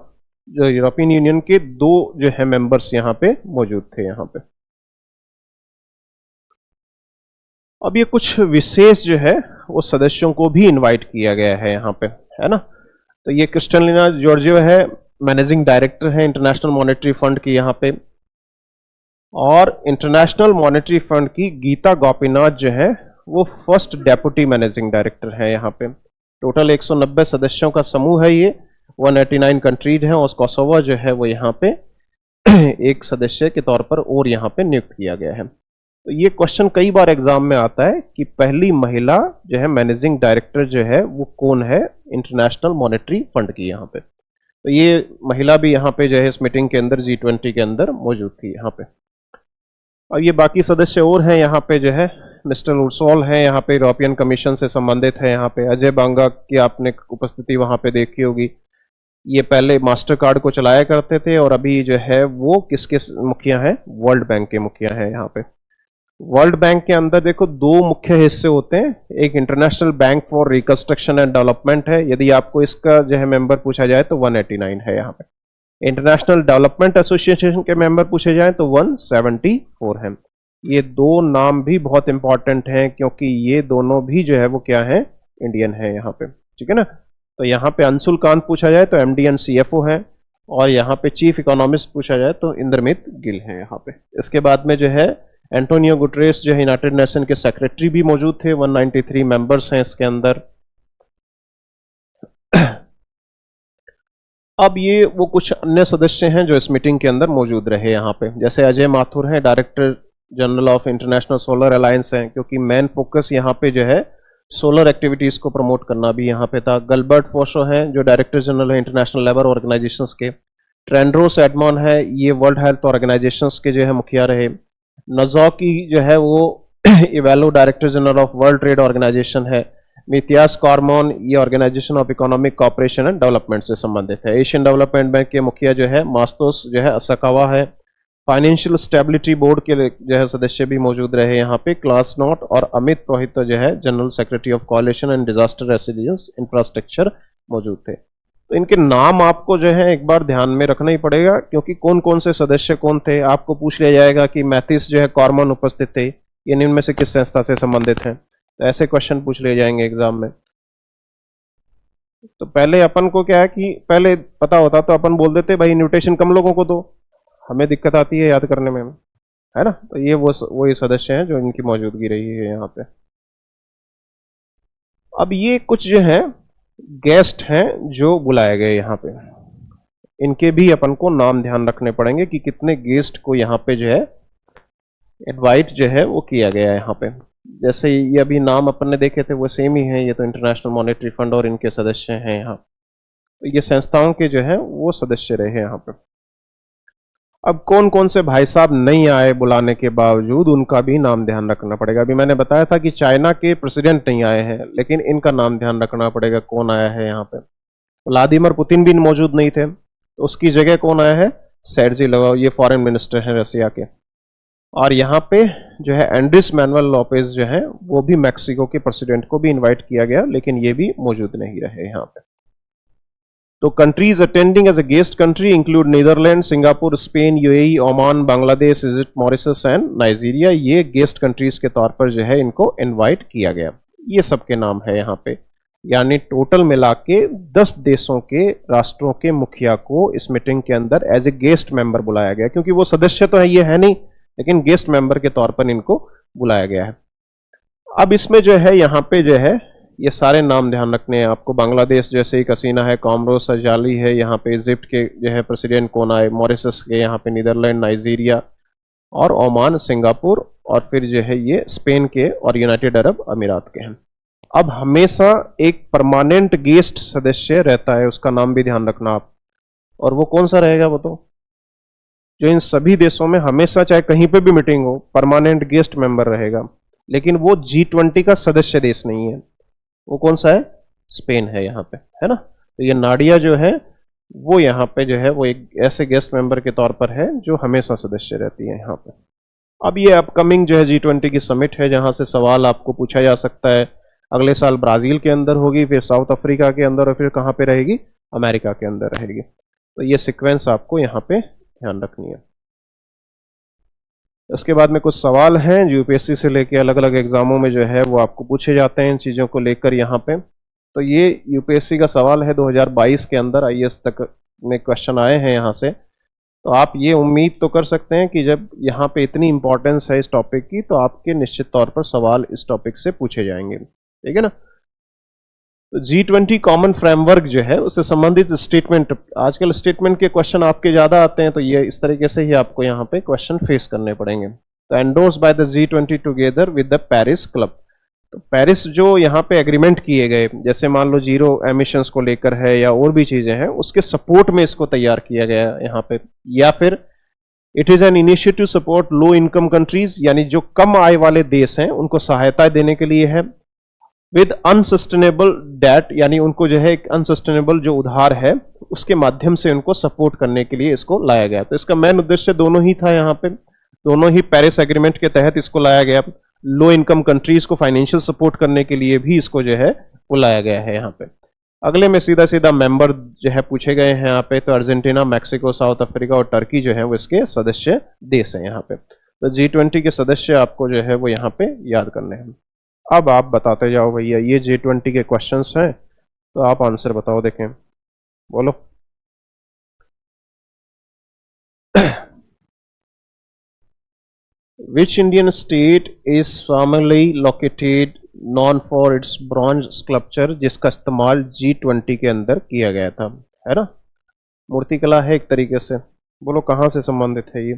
जो यूरोपियन यूनियन के 2 जो है मेंबर्स यहाँ पे मौजूद थे यहाँ पे। अब ये कुछ विशेष जो है वो सदस्यों को भी इनवाइट किया गया है यहाँ पे, है ना। तो ये क्रिस्टलिना जॉर्जियो है, मैनेजिंग डायरेक्टर है इंटरनेशनल मॉनेटरी फंड की यहाँ पे। और इंटरनेशनल मॉनेटरी फंड की गीता गोपीनाथ जो है वो फर्स्ट डेप्यूटी मैनेजिंग डायरेक्टर है यहाँ पे। टोटल 190 सदस्यों का समूह है ये, 189 कंट्रीज हैं, और कोसोवो जो है वो यहाँ पे एक सदस्य के तौर पर और यहाँ पे नियुक्त किया गया है। तो ये क्वेश्चन कई बार एग्जाम में आता है कि पहली महिला जो है मैनेजिंग डायरेक्टर जो है वो कौन है इंटरनेशनल मॉनेटरी फंड की यहाँ पे। तो ये महिला भी यहाँ पे जो है इस मीटिंग के अंदर G20 के अंदर मौजूद थी यहाँ पे। और ये बाकी सदस्य और हैं यहाँ पे जो है, मिस्टर उर्सोल हैं यहाँ पे, यूरोपियन कमीशन से संबंधित है यहाँ पे। अजय बांगा की आपने उपस्थिति वहाँ पे देखी होगी। ये पहले मास्टर कार्ड को चलाया करते थे और अभी जो है वो किसके मुखिया हैं, वर्ल्ड बैंक के मुखिया हैं यहाँ पे। वर्ल्ड बैंक के अंदर देखो दो मुख्य हिस्से होते हैं, एक international bank for reconstruction and development है, यदि आपको इसका जो है मेंबर पूछा जाए तो 189 है यहाँ पे। इंटरनेशनल डेवलपमेंट एसोसिएशन के मेंबर पूछे जाए तो 174 है। ये दो नाम भी बहुत इंपॉर्टेंट हैं क्योंकि ये दोनों भी जो है वो क्या है, इंडियन है यहाँ पे, ठीक है ना। तो यहाँ पे अंशुल कांत पूछा जाए तो एमडी एंड सीएफओ है, और यहाँ पे चीफ इकोनॉमिस्ट पूछा जाए तो इंद्रमित गिल है यहाँ पे। इसके बाद में जो है एंटोनियो गुटरेस जो है यूनाइटेड नेशन के सेक्रेटरी भी मौजूद थे, 193 मेंबर्स हैं इसके अंदर। अब ये वो कुछ अन्य सदस्य हैं जो इस मीटिंग के अंदर मौजूद रहे यहाँ पे, जैसे अजय माथुर हैं, director general of international solar alliance हैं, क्योंकि मेन फोकस यहाँ पे जो है सोलर एक्टिविटीज को प्रमोट करना भी यहाँ पे था। गलबर्ट फोशो हैं जो डायरेक्टर जनरल है इंटरनेशनल लेबर ऑर्गेनाइजेशंस के। ट्रेंड्रोस एडमॉन है, ये वर्ल्ड हेल्थ ऑर्गेनाइजेशंस के जो है मुखिया रहे। नजौकी जो है वो Iweala director general of World Trade Organization है। मिथियास कॉर्मोन ये Organisation of Economic Cooperation and Development से संबंधित है। एशियन डेवलपमेंट बैंक के मुखिया जो है मास्तोस जो है असकावा है। फाइनेंशियल स्टेबिलिटी बोर्ड के जो है सदस्य भी मौजूद रहे यहाँ पे, क्लास नोट, और अमित रोहित जो है general secretary of कोalition and disaster resilience infrastructure मौजूद थे। तो इनके नाम आपको जो है एक बार ध्यान में रखना ही पड़ेगा, क्योंकि कौन कौन से सदस्य कौन थे आपको पूछ लिया जाएगा कि मैथिस जो है कॉर्मन उपस्थित थे, ये इनमें से किस संस्था से संबंधित हैं, तो ऐसे क्वेश्चन पूछ लिए जाएंगे एग्जाम में। तो पहले अपन को क्या है कि पहले पता होता तो अपन बोल देते भाई इन्विटेशन कम लोगों को दो, हमें दिक्कत आती है याद करने में, है ना। तो ये वही सदस्य हैं जो इनकी मौजूदगी रही है यहाँ पे। अब ये कुछ जो है गेस्ट हैं जो बुलाए गए यहाँ पे, इनके भी अपन को नाम ध्यान रखने पड़ेंगे कि कितने गेस्ट को यहाँ पे जो है इनवाइट जो है वो किया गया है यहाँ पे। जैसे ये अभी नाम अपन ने देखे थे वो सेम ही हैं, ये तो इंटरनेशनल मॉनेटरी फंड और इनके सदस्य हैं यहाँ। तो ये संस्थाओं के जो है वो सदस्य रहे यहाँ पे। अब कौन कौन से भाई साहब नहीं आए बुलाने के बावजूद, उनका भी नाम ध्यान रखना पड़ेगा। अभी मैंने बताया था कि चाइना के प्रेसिडेंट नहीं आए हैं, लेकिन इनका नाम ध्यान रखना पड़ेगा कौन आया है यहाँ पे। व्लादिमीर पुतिन भी मौजूद नहीं थे, तो उसकी जगह कौन आया है, सेर्जी लगाओ, ये फॉरेन मिनिस्टर हैं रसिया के। और यहाँ पे जो है एंड्रिस मैनुअल लोपेज जो है वो भी मैक्सिको के प्रेसिडेंट को भी इन्वाइट किया गया, लेकिन ये भी मौजूद नहीं रहे यहाँ पे। तो countries attending as a guest country include Netherlands, Singapore, Spain, UAE, Oman, Bangladesh, Egypt, Mauritius and Nigeria. ये गेस्ट कंट्रीज के तौर पर जो है इनको इनवाइट किया गया। ये सबके नाम है यहाँ पे, यानी टोटल मिला के 10 देशों के राष्ट्रों के मुखिया को इस मीटिंग के अंदर एज ए गेस्ट मेंबर बुलाया गया, क्योंकि वो सदस्य तो है ये है नहीं, लेकिन गेस्ट मेंबर के तौर पर इनको बुलाया गया है। अब इसमें जो है यहाँ पे जो है ये सारे नाम ध्यान रखने हैं आपको। बांग्लादेश जैसे ही कसीना है, कॉमरोस अजाली है, यहाँ पे इजिप्ट के जो है प्रेसिडेंट कौन आए, मॉरिशस के यहाँ पे नीदरलैंड, नाइजीरिया और ओमान, सिंगापुर, और फिर जो है ये स्पेन के और यूनाइटेड अरब अमीरात के हैं। अब हमेशा एक परमानेंट गेस्ट सदस्य रहता है, उसका नाम भी ध्यान रखना आप, और वो कौन सा रहेगा, वो तो जो इन सभी देशों में हमेशा चाहे कहीं पे भी मीटिंग हो परमानेंट गेस्ट मेंबर रहेगा, लेकिन वो G20 का सदस्य देश नहीं है। वो कौन सा है, स्पेन है यहाँ पे, है ना। तो ये नाडिया जो है वो यहाँ पे जो है वो एक ऐसे गेस्ट मेंबर के तौर पर है जो हमेशा सदस्य रहती है यहाँ पे। अब ये अपकमिंग जो है G20 की समिट है, जहाँ से सवाल आपको पूछा जा सकता है। अगले साल ब्राजील के अंदर होगी, फिर साउथ अफ्रीका के अंदर, और फिर कहाँ पे रहेगी, अमेरिका के अंदर रहेगी। तो ये सिक्वेंस आपको यहाँ पे ध्यान रखनी है। इसके बाद में कुछ सवाल हैं जो यूपीएससी से लेके अलग अलग एग्जामों में जो है वो आपको पूछे जाते हैं इन चीज़ों को लेकर यहाँ पे। तो ये यूपीएससी का सवाल है 2022 के अंदर आईएएस तक में क्वेश्चन आए हैं यहाँ से। तो आप ये उम्मीद तो कर सकते हैं कि जब यहाँ पे इतनी इंपॉर्टेंस है इस टॉपिक की, तो आपके निश्चित तौर पर सवाल इस टॉपिक से पूछे जाएंगे, ठीक है ना। तो G20 कॉमन फ्रेमवर्क जो है उससे संबंधित स्टेटमेंट, आजकल स्टेटमेंट के क्वेश्चन आपके ज़्यादा आते हैं, तो ये इस तरीके से ही आपको यहाँ पे क्वेश्चन फेस करने पड़ेंगे। तो endorse by the G20 together with the Paris club. तो पेरिस जो यहाँ पे एग्रीमेंट किए गए, जैसे मान लो जीरो एमिशंस को लेकर है या और भी चीज़ें हैं, उसके सपोर्ट में इसको तैयार किया गया है यहाँ पे। या फिर it is an initiative support low income countries, यानी जो कम आय वाले देश हैं उनको सहायता देने के लिए है। विद अनसस्टेनेबल डेट, यानी उनको जो है एक अनसस्टेनेबल जो उधार है उसके माध्यम से उनको सपोर्ट करने के लिए इसको लाया गया। तो इसका मेन उद्देश्य दोनों ही था, यहाँ पे दोनों ही पेरिस एग्रीमेंट के तहत इसको लाया गया। लो इनकम कंट्रीज को फाइनेंशियल सपोर्ट करने के लिए भी इसको जो है वो लाया गया है यहाँ पे। अगले में सीधा सीधा मेंबर जो है पूछे गए हैं यहाँ पे, तो अर्जेंटीना, मैक्सिको, साउथ अफ्रीका और टर्की जो है वो इसके सदस्य देश हैं यहाँ पे। तो G20 के सदस्य आपको जो है वो यहाँ पे याद करने हैं। अब आप बताते जाओ भैया, ये G20 के क्वेश्चंस हैं, तो आप आंसर बताओ, देखें, बोलो। Which Indian state is formerly located known for its bronze sculpture, जिसका इस्तेमाल G20 के अंदर किया गया था, है ना? मूर्तिकला है एक तरीके से। बोलो कहाँ से संबंधित है ये?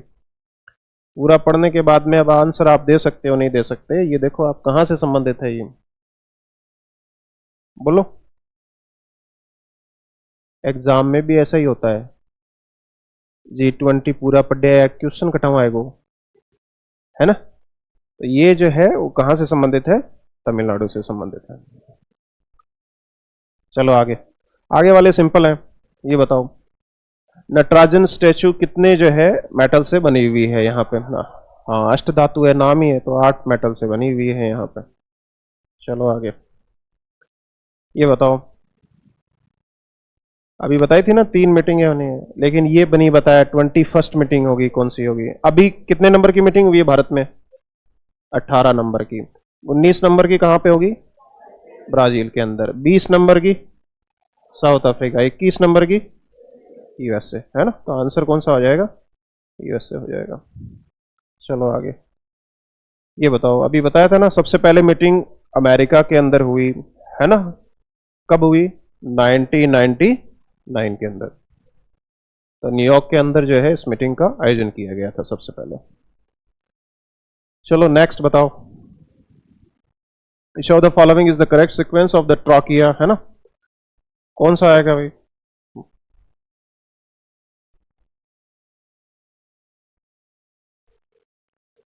पूरा पढ़ने के बाद में अब आंसर आप दे सकते हो, नहीं दे सकते, ये देखो आप कहाँ से संबंधित है ये, बोलो। एग्जाम में भी ऐसा ही होता है, G20 पूरा पढ़े क्वेश्चन कटवाएगो, है ना? तो ये जो है वो कहाँ से संबंधित है? तमिलनाडु से संबंधित है। चलो आगे, आगे वाले सिंपल है, ये बताओ। नटराजन स्टैचू कितने जो है मेटल से बनी हुई है यहाँ पे? हाँ, अष्ट धातु है, नाम ही है, तो 8 मेटल से बनी हुई है यहाँ पे। चलो आगे, ये बताओ। अभी बताई थी ना 3 मीटिंगें होनी है, लेकिन ये बनी बताया 21st मीटिंग होगी, कौन सी होगी? अभी कितने नंबर की मीटिंग हुई है भारत में? 18 नंबर की। 19 नंबर की कहाँ पे होगी? ब्राजील के अंदर। 20 नंबर की साउथ अफ्रीका। 21 नंबर की यूएसए, है ना? तो आंसर कौन सा हो जाएगा? यूएसए हो जाएगा। चलो आगे, ये बताओ। अभी बताया था ना सबसे पहले मीटिंग अमेरिका के अंदर हुई, है ना? कब हुई? 1999 के अंदर। तो न्यूयॉर्क के अंदर जो है इस मीटिंग का आयोजन किया गया था सबसे पहले। चलो नेक्स्ट बताओ। Which of the following is the correct sequence of the trachea, है ना? कौन सा आएगा भाई?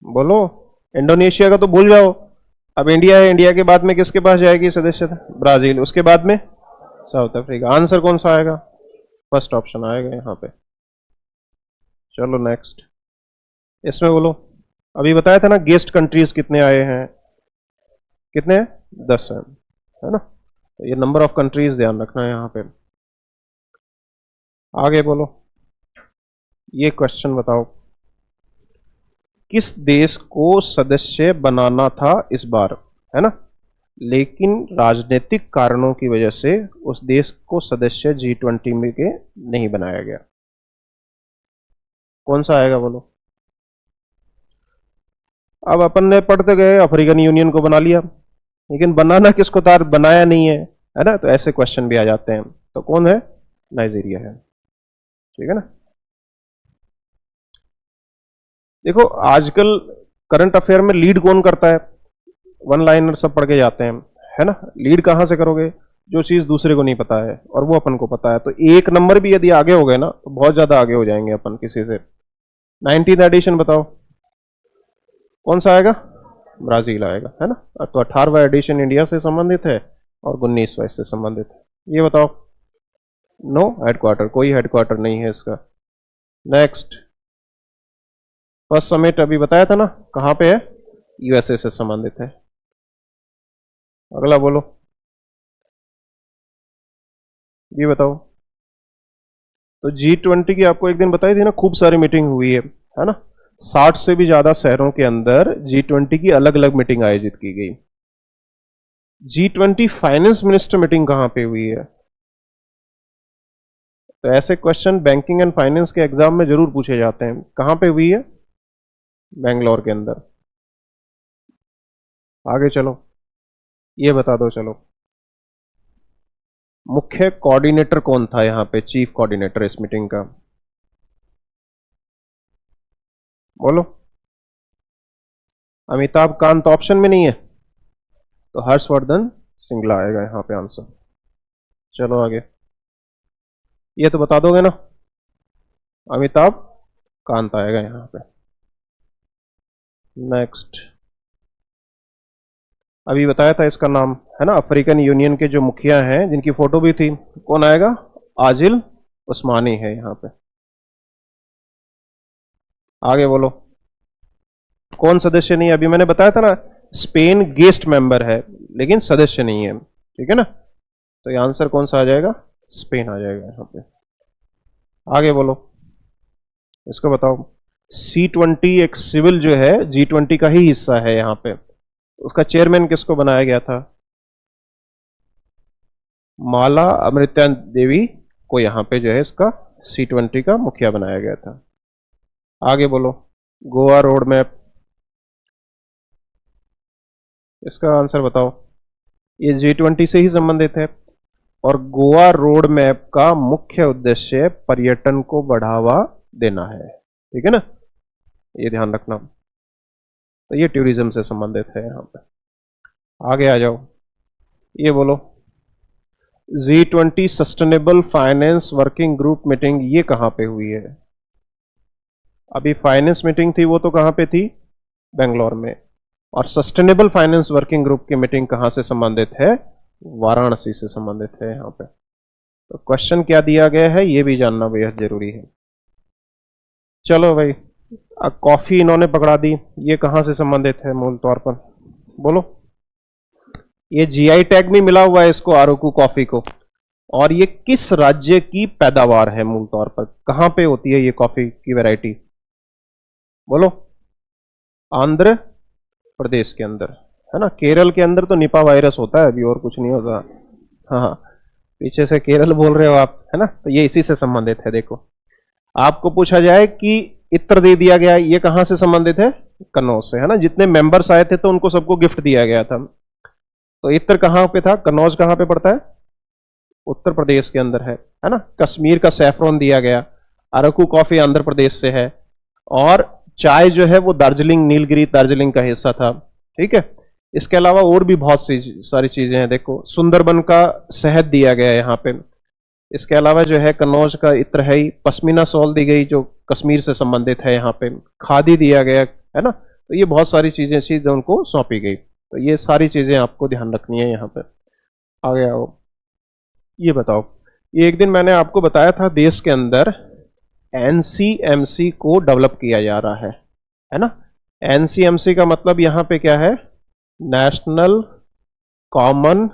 बोलो। इंडोनेशिया का तो भूल जाओ, अब इंडिया है। इंडिया के बाद में किसके पास जाएगी सदस्यता? ब्राजील। उसके बाद में साउथ अफ्रीका। आंसर कौन सा आएगा? फर्स्ट ऑप्शन आएगा यहाँ पे। चलो नेक्स्ट, इसमें बोलो। अभी बताया था ना गेस्ट कंट्रीज कितने आए हैं? कितने हैं? 10 हैं, है ना? तो ये नंबर ऑफ कंट्रीज ध्यान रखना है यहाँ पे। आगे बोलो, ये क्वेश्चन बताओ। किस देश को सदस्य बनाना था इस बार, है ना? लेकिन राजनीतिक कारणों की वजह से उस देश को सदस्य G20 में के नहीं बनाया गया। कौन सा आएगा बोलो? अब अपन ने पढ़ते गए अफ्रीकन यूनियन को बना लिया, लेकिन बनाना किसको था? बनाया नहीं है ना? तो ऐसे क्वेश्चन भी आ जाते हैं। तो कौन है? नाइजीरिया है, ठीक है ना? देखो आजकल करंट अफेयर में लीड कौन करता है? वन लाइनर सब पढ़ के जाते हैं, है ना? लीड कहां से करोगे? जो चीज दूसरे को नहीं पता है और वो अपन को पता है। तो 1 नंबर भी यदि आगे हो गए ना तो बहुत ज्यादा आगे हो जाएंगे अपन किसी से। 19th एडिशन बताओ कौन सा आएगा? ब्राजील आएगा, है ना? तो 18वां एडिशन इंडिया से संबंधित है और 19वां इससे संबंधित है। ये बताओ। नो हेडक्वार्टर, कोई हेडक्वार्टर नहीं है इसका। नेक्स्ट, फर्स्ट समिट अभी बताया था ना कहां पे है? यूएसए से संबंधित है। अगला बोलो, ये बताओ। तो G20 की आपको एक दिन बताई थी ना, खूब सारी मीटिंग हुई है ना? 60 से भी ज्यादा शहरों के अंदर G20 की अलग अलग मीटिंग आयोजित की गई। G20 फाइनेंस मिनिस्टर मीटिंग कहां पे हुई है? तो ऐसे क्वेश्चन बैंकिंग एंड फाइनेंस के एग्जाम में जरूर पूछे जाते हैं। कहां पे हुई है? बेंगलोर के अंदर। आगे चलो, ये बता दो। चलो, मुख्य कोऑर्डिनेटर कौन था यहाँ पे? चीफ कोऑर्डिनेटर इस मीटिंग का, बोलो। अमिताभ कांत ऑप्शन में नहीं है, तो हर्षवर्धन श्रृंगला आएगा यहाँ पे आंसर। चलो आगे, ये तो बता दोगे ना? अमिताभ कांत आएगा यहाँ पे। नेक्स्ट, अभी बताया था इसका नाम, है ना? अफ्रीकन यूनियन के जो मुखिया हैं जिनकी फोटो भी थी, कौन आएगा? आजिल उस्मानी है यहाँ पे। आगे बोलो, कौन सदस्य नहीं है? अभी मैंने बताया था ना, स्पेन गेस्ट मेंबर है लेकिन सदस्य नहीं है, ठीक है ना। तो ये आंसर कौन सा आ जाएगा? स्पेन आ जाएगा यहाँ पे। आगे बोलो, इसको बताओ। C20 एक सिविल जो है G20 का ही हिस्सा है यहाँ पे, उसका चेयरमैन किसको बनाया गया था? माला अमृता देवी को यहाँ पे जो है इसका C20 का मुखिया बनाया गया था। आगे बोलो, गोवा रोड मैप, इसका आंसर बताओ। ये G20 से ही संबंधित है और गोवा रोड मैप का मुख्य उद्देश्य पर्यटन को बढ़ावा देना है, ठीक है ना, ये ध्यान रखना। तो ये टूरिज्म से संबंधित है यहाँ पे। आगे आ जाओ, ये बोलो, G20 sustainable finance working group meeting ये कहाँ पे हुई है? अभी फाइनेंस मीटिंग थी वो तो कहाँ पे थी? बेंगलोर में। और सस्टेनेबल फाइनेंस वर्किंग ग्रुप की मीटिंग कहाँ से संबंधित है? वाराणसी से संबंधित है यहाँ पे। तो क्वेश्चन क्या दिया गया है ये भी जानना बेहद जरूरी है। चलो भाई, कॉफी इन्होंने पकड़ा दी, ये कहाँ से संबंधित है मूल तौर पर? बोलो। ये जीआई टैग भी मिला हुआ है इसको, आरोकू कॉफी को। और ये किस राज्य की पैदावार है मूल तौर पर? कहां पे होती है ये कॉफी की वैरायटी? बोलो। आंध्र प्रदेश के अंदर है ना। केरल के अंदर तो निपा वायरस होता है, अभी और कुछ नहीं होता। हाँ, पीछे से केरल बोल रहे हो आप, है ना। तो ये इसी से संबंधित है। देखो, आपको पूछा जाए कि इत्र दे दिया गया, ये कहां से संबंधित है? कन्नौज से, है ना। जितने मेंबर्स आए थे तो उनको सबको गिफ्ट दिया गया था। तो इत्र कहां पे था? कन्नौज कहां पे पड़ता है? उत्तर प्रदेश के अंदर है ना। कश्मीर का सैफरॉन दिया गया। अरकू कॉफी आंध्र प्रदेश से है। और चाय जो है वो दार्जिलिंग, नीलगिरी दार्जिलिंग का हिस्सा था, ठीक है। इसके अलावा और भी बहुत सी सारी चीजें हैं। देखो, सुंदरबन का शहद दिया गया है यहाँ पे। इसके अलावा जो है कन्नौज का इत्र है ही। पश्मीना शॉल दी गई जो कश्मीर से संबंधित है यहाँ पे। खादी दिया गया है ना। तो ये बहुत सारी चीजें उनको सौंपी गई। तो ये सारी चीजें आपको ध्यान रखनी है यहाँ पे। आगे आओ, ये बताओ। ये एक दिन मैंने आपको बताया था देश के अंदर एनसीएमसी को डेवलप किया जा रहा है ना। एनसीएमसी का मतलब यहाँ पे क्या है? नेशनल कॉमन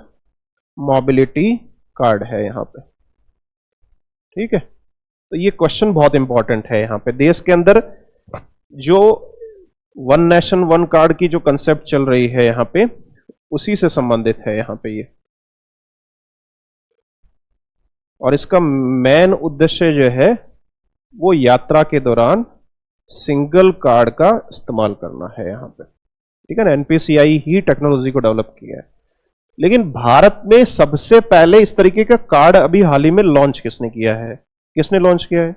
मोबिलिटी कार्ड है यहाँ पे, ठीक है। तो ये क्वेश्चन बहुत इंपॉर्टेंट है यहाँ पे। देश के अंदर जो वन नेशन वन कार्ड की जो कंसेप्ट चल रही है यहाँ पे, उसी से संबंधित है यहाँ पे ये। और इसका मेन उद्देश्य जो है वो यात्रा के दौरान सिंगल कार्ड का इस्तेमाल करना है यहाँ पे, ठीक है ना। एनपीसीआई ही टेक्नोलॉजी को डेवलप किया है। लेकिन भारत में सबसे पहले इस तरीके का कार्ड अभी हाल ही में लॉन्च किसने किया है? किसने लॉन्च किया है?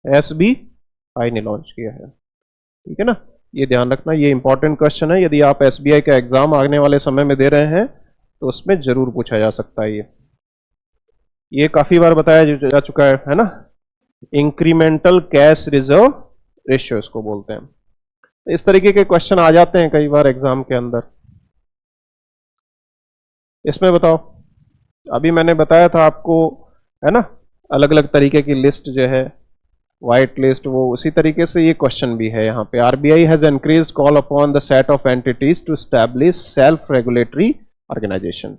एसबीआई ने लॉन्च किया है, ठीक है ना। ये ध्यान रखना, ये इंपॉर्टेंट क्वेश्चन है। यदि आप एसबीआई का एग्जाम आने वाले समय में दे रहे हैं तो उसमें जरूर पूछा जा सकता है। ये काफी बार बताया जा चुका है ना। इंक्रीमेंटल कैश रिजर्व रेशियो इसको बोलते हैं। तो इस तरीके के क्वेश्चन आ जाते हैं कई बार एग्जाम के अंदर। इसमें बताओ, अभी मैंने बताया था आपको, है ना, अलग अलग तरीके की लिस्ट जो है, व्हाइट लिस्ट, वो उसी तरीके से ये क्वेश्चन भी है यहाँ पे। RBI has encouraged call upon the set of entities to establish self regulatory organisation.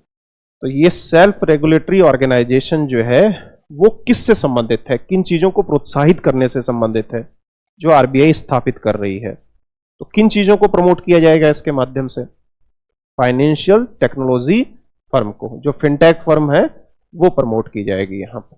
तो ये सेल्फ रेगुलेटरी ऑर्गेनाइजेशन जो है वो किससे संबंधित है? किन चीजों को प्रोत्साहित करने से संबंधित है जो आरबीआई स्थापित कर रही है? तो किन चीजों को प्रमोट किया जाएगा इसके माध्यम से? फाइनेंशियल टेक्नोलॉजी फर्म को, जो फिनटेक फर्म है वो प्रमोट की जाएगी यहाँ पर।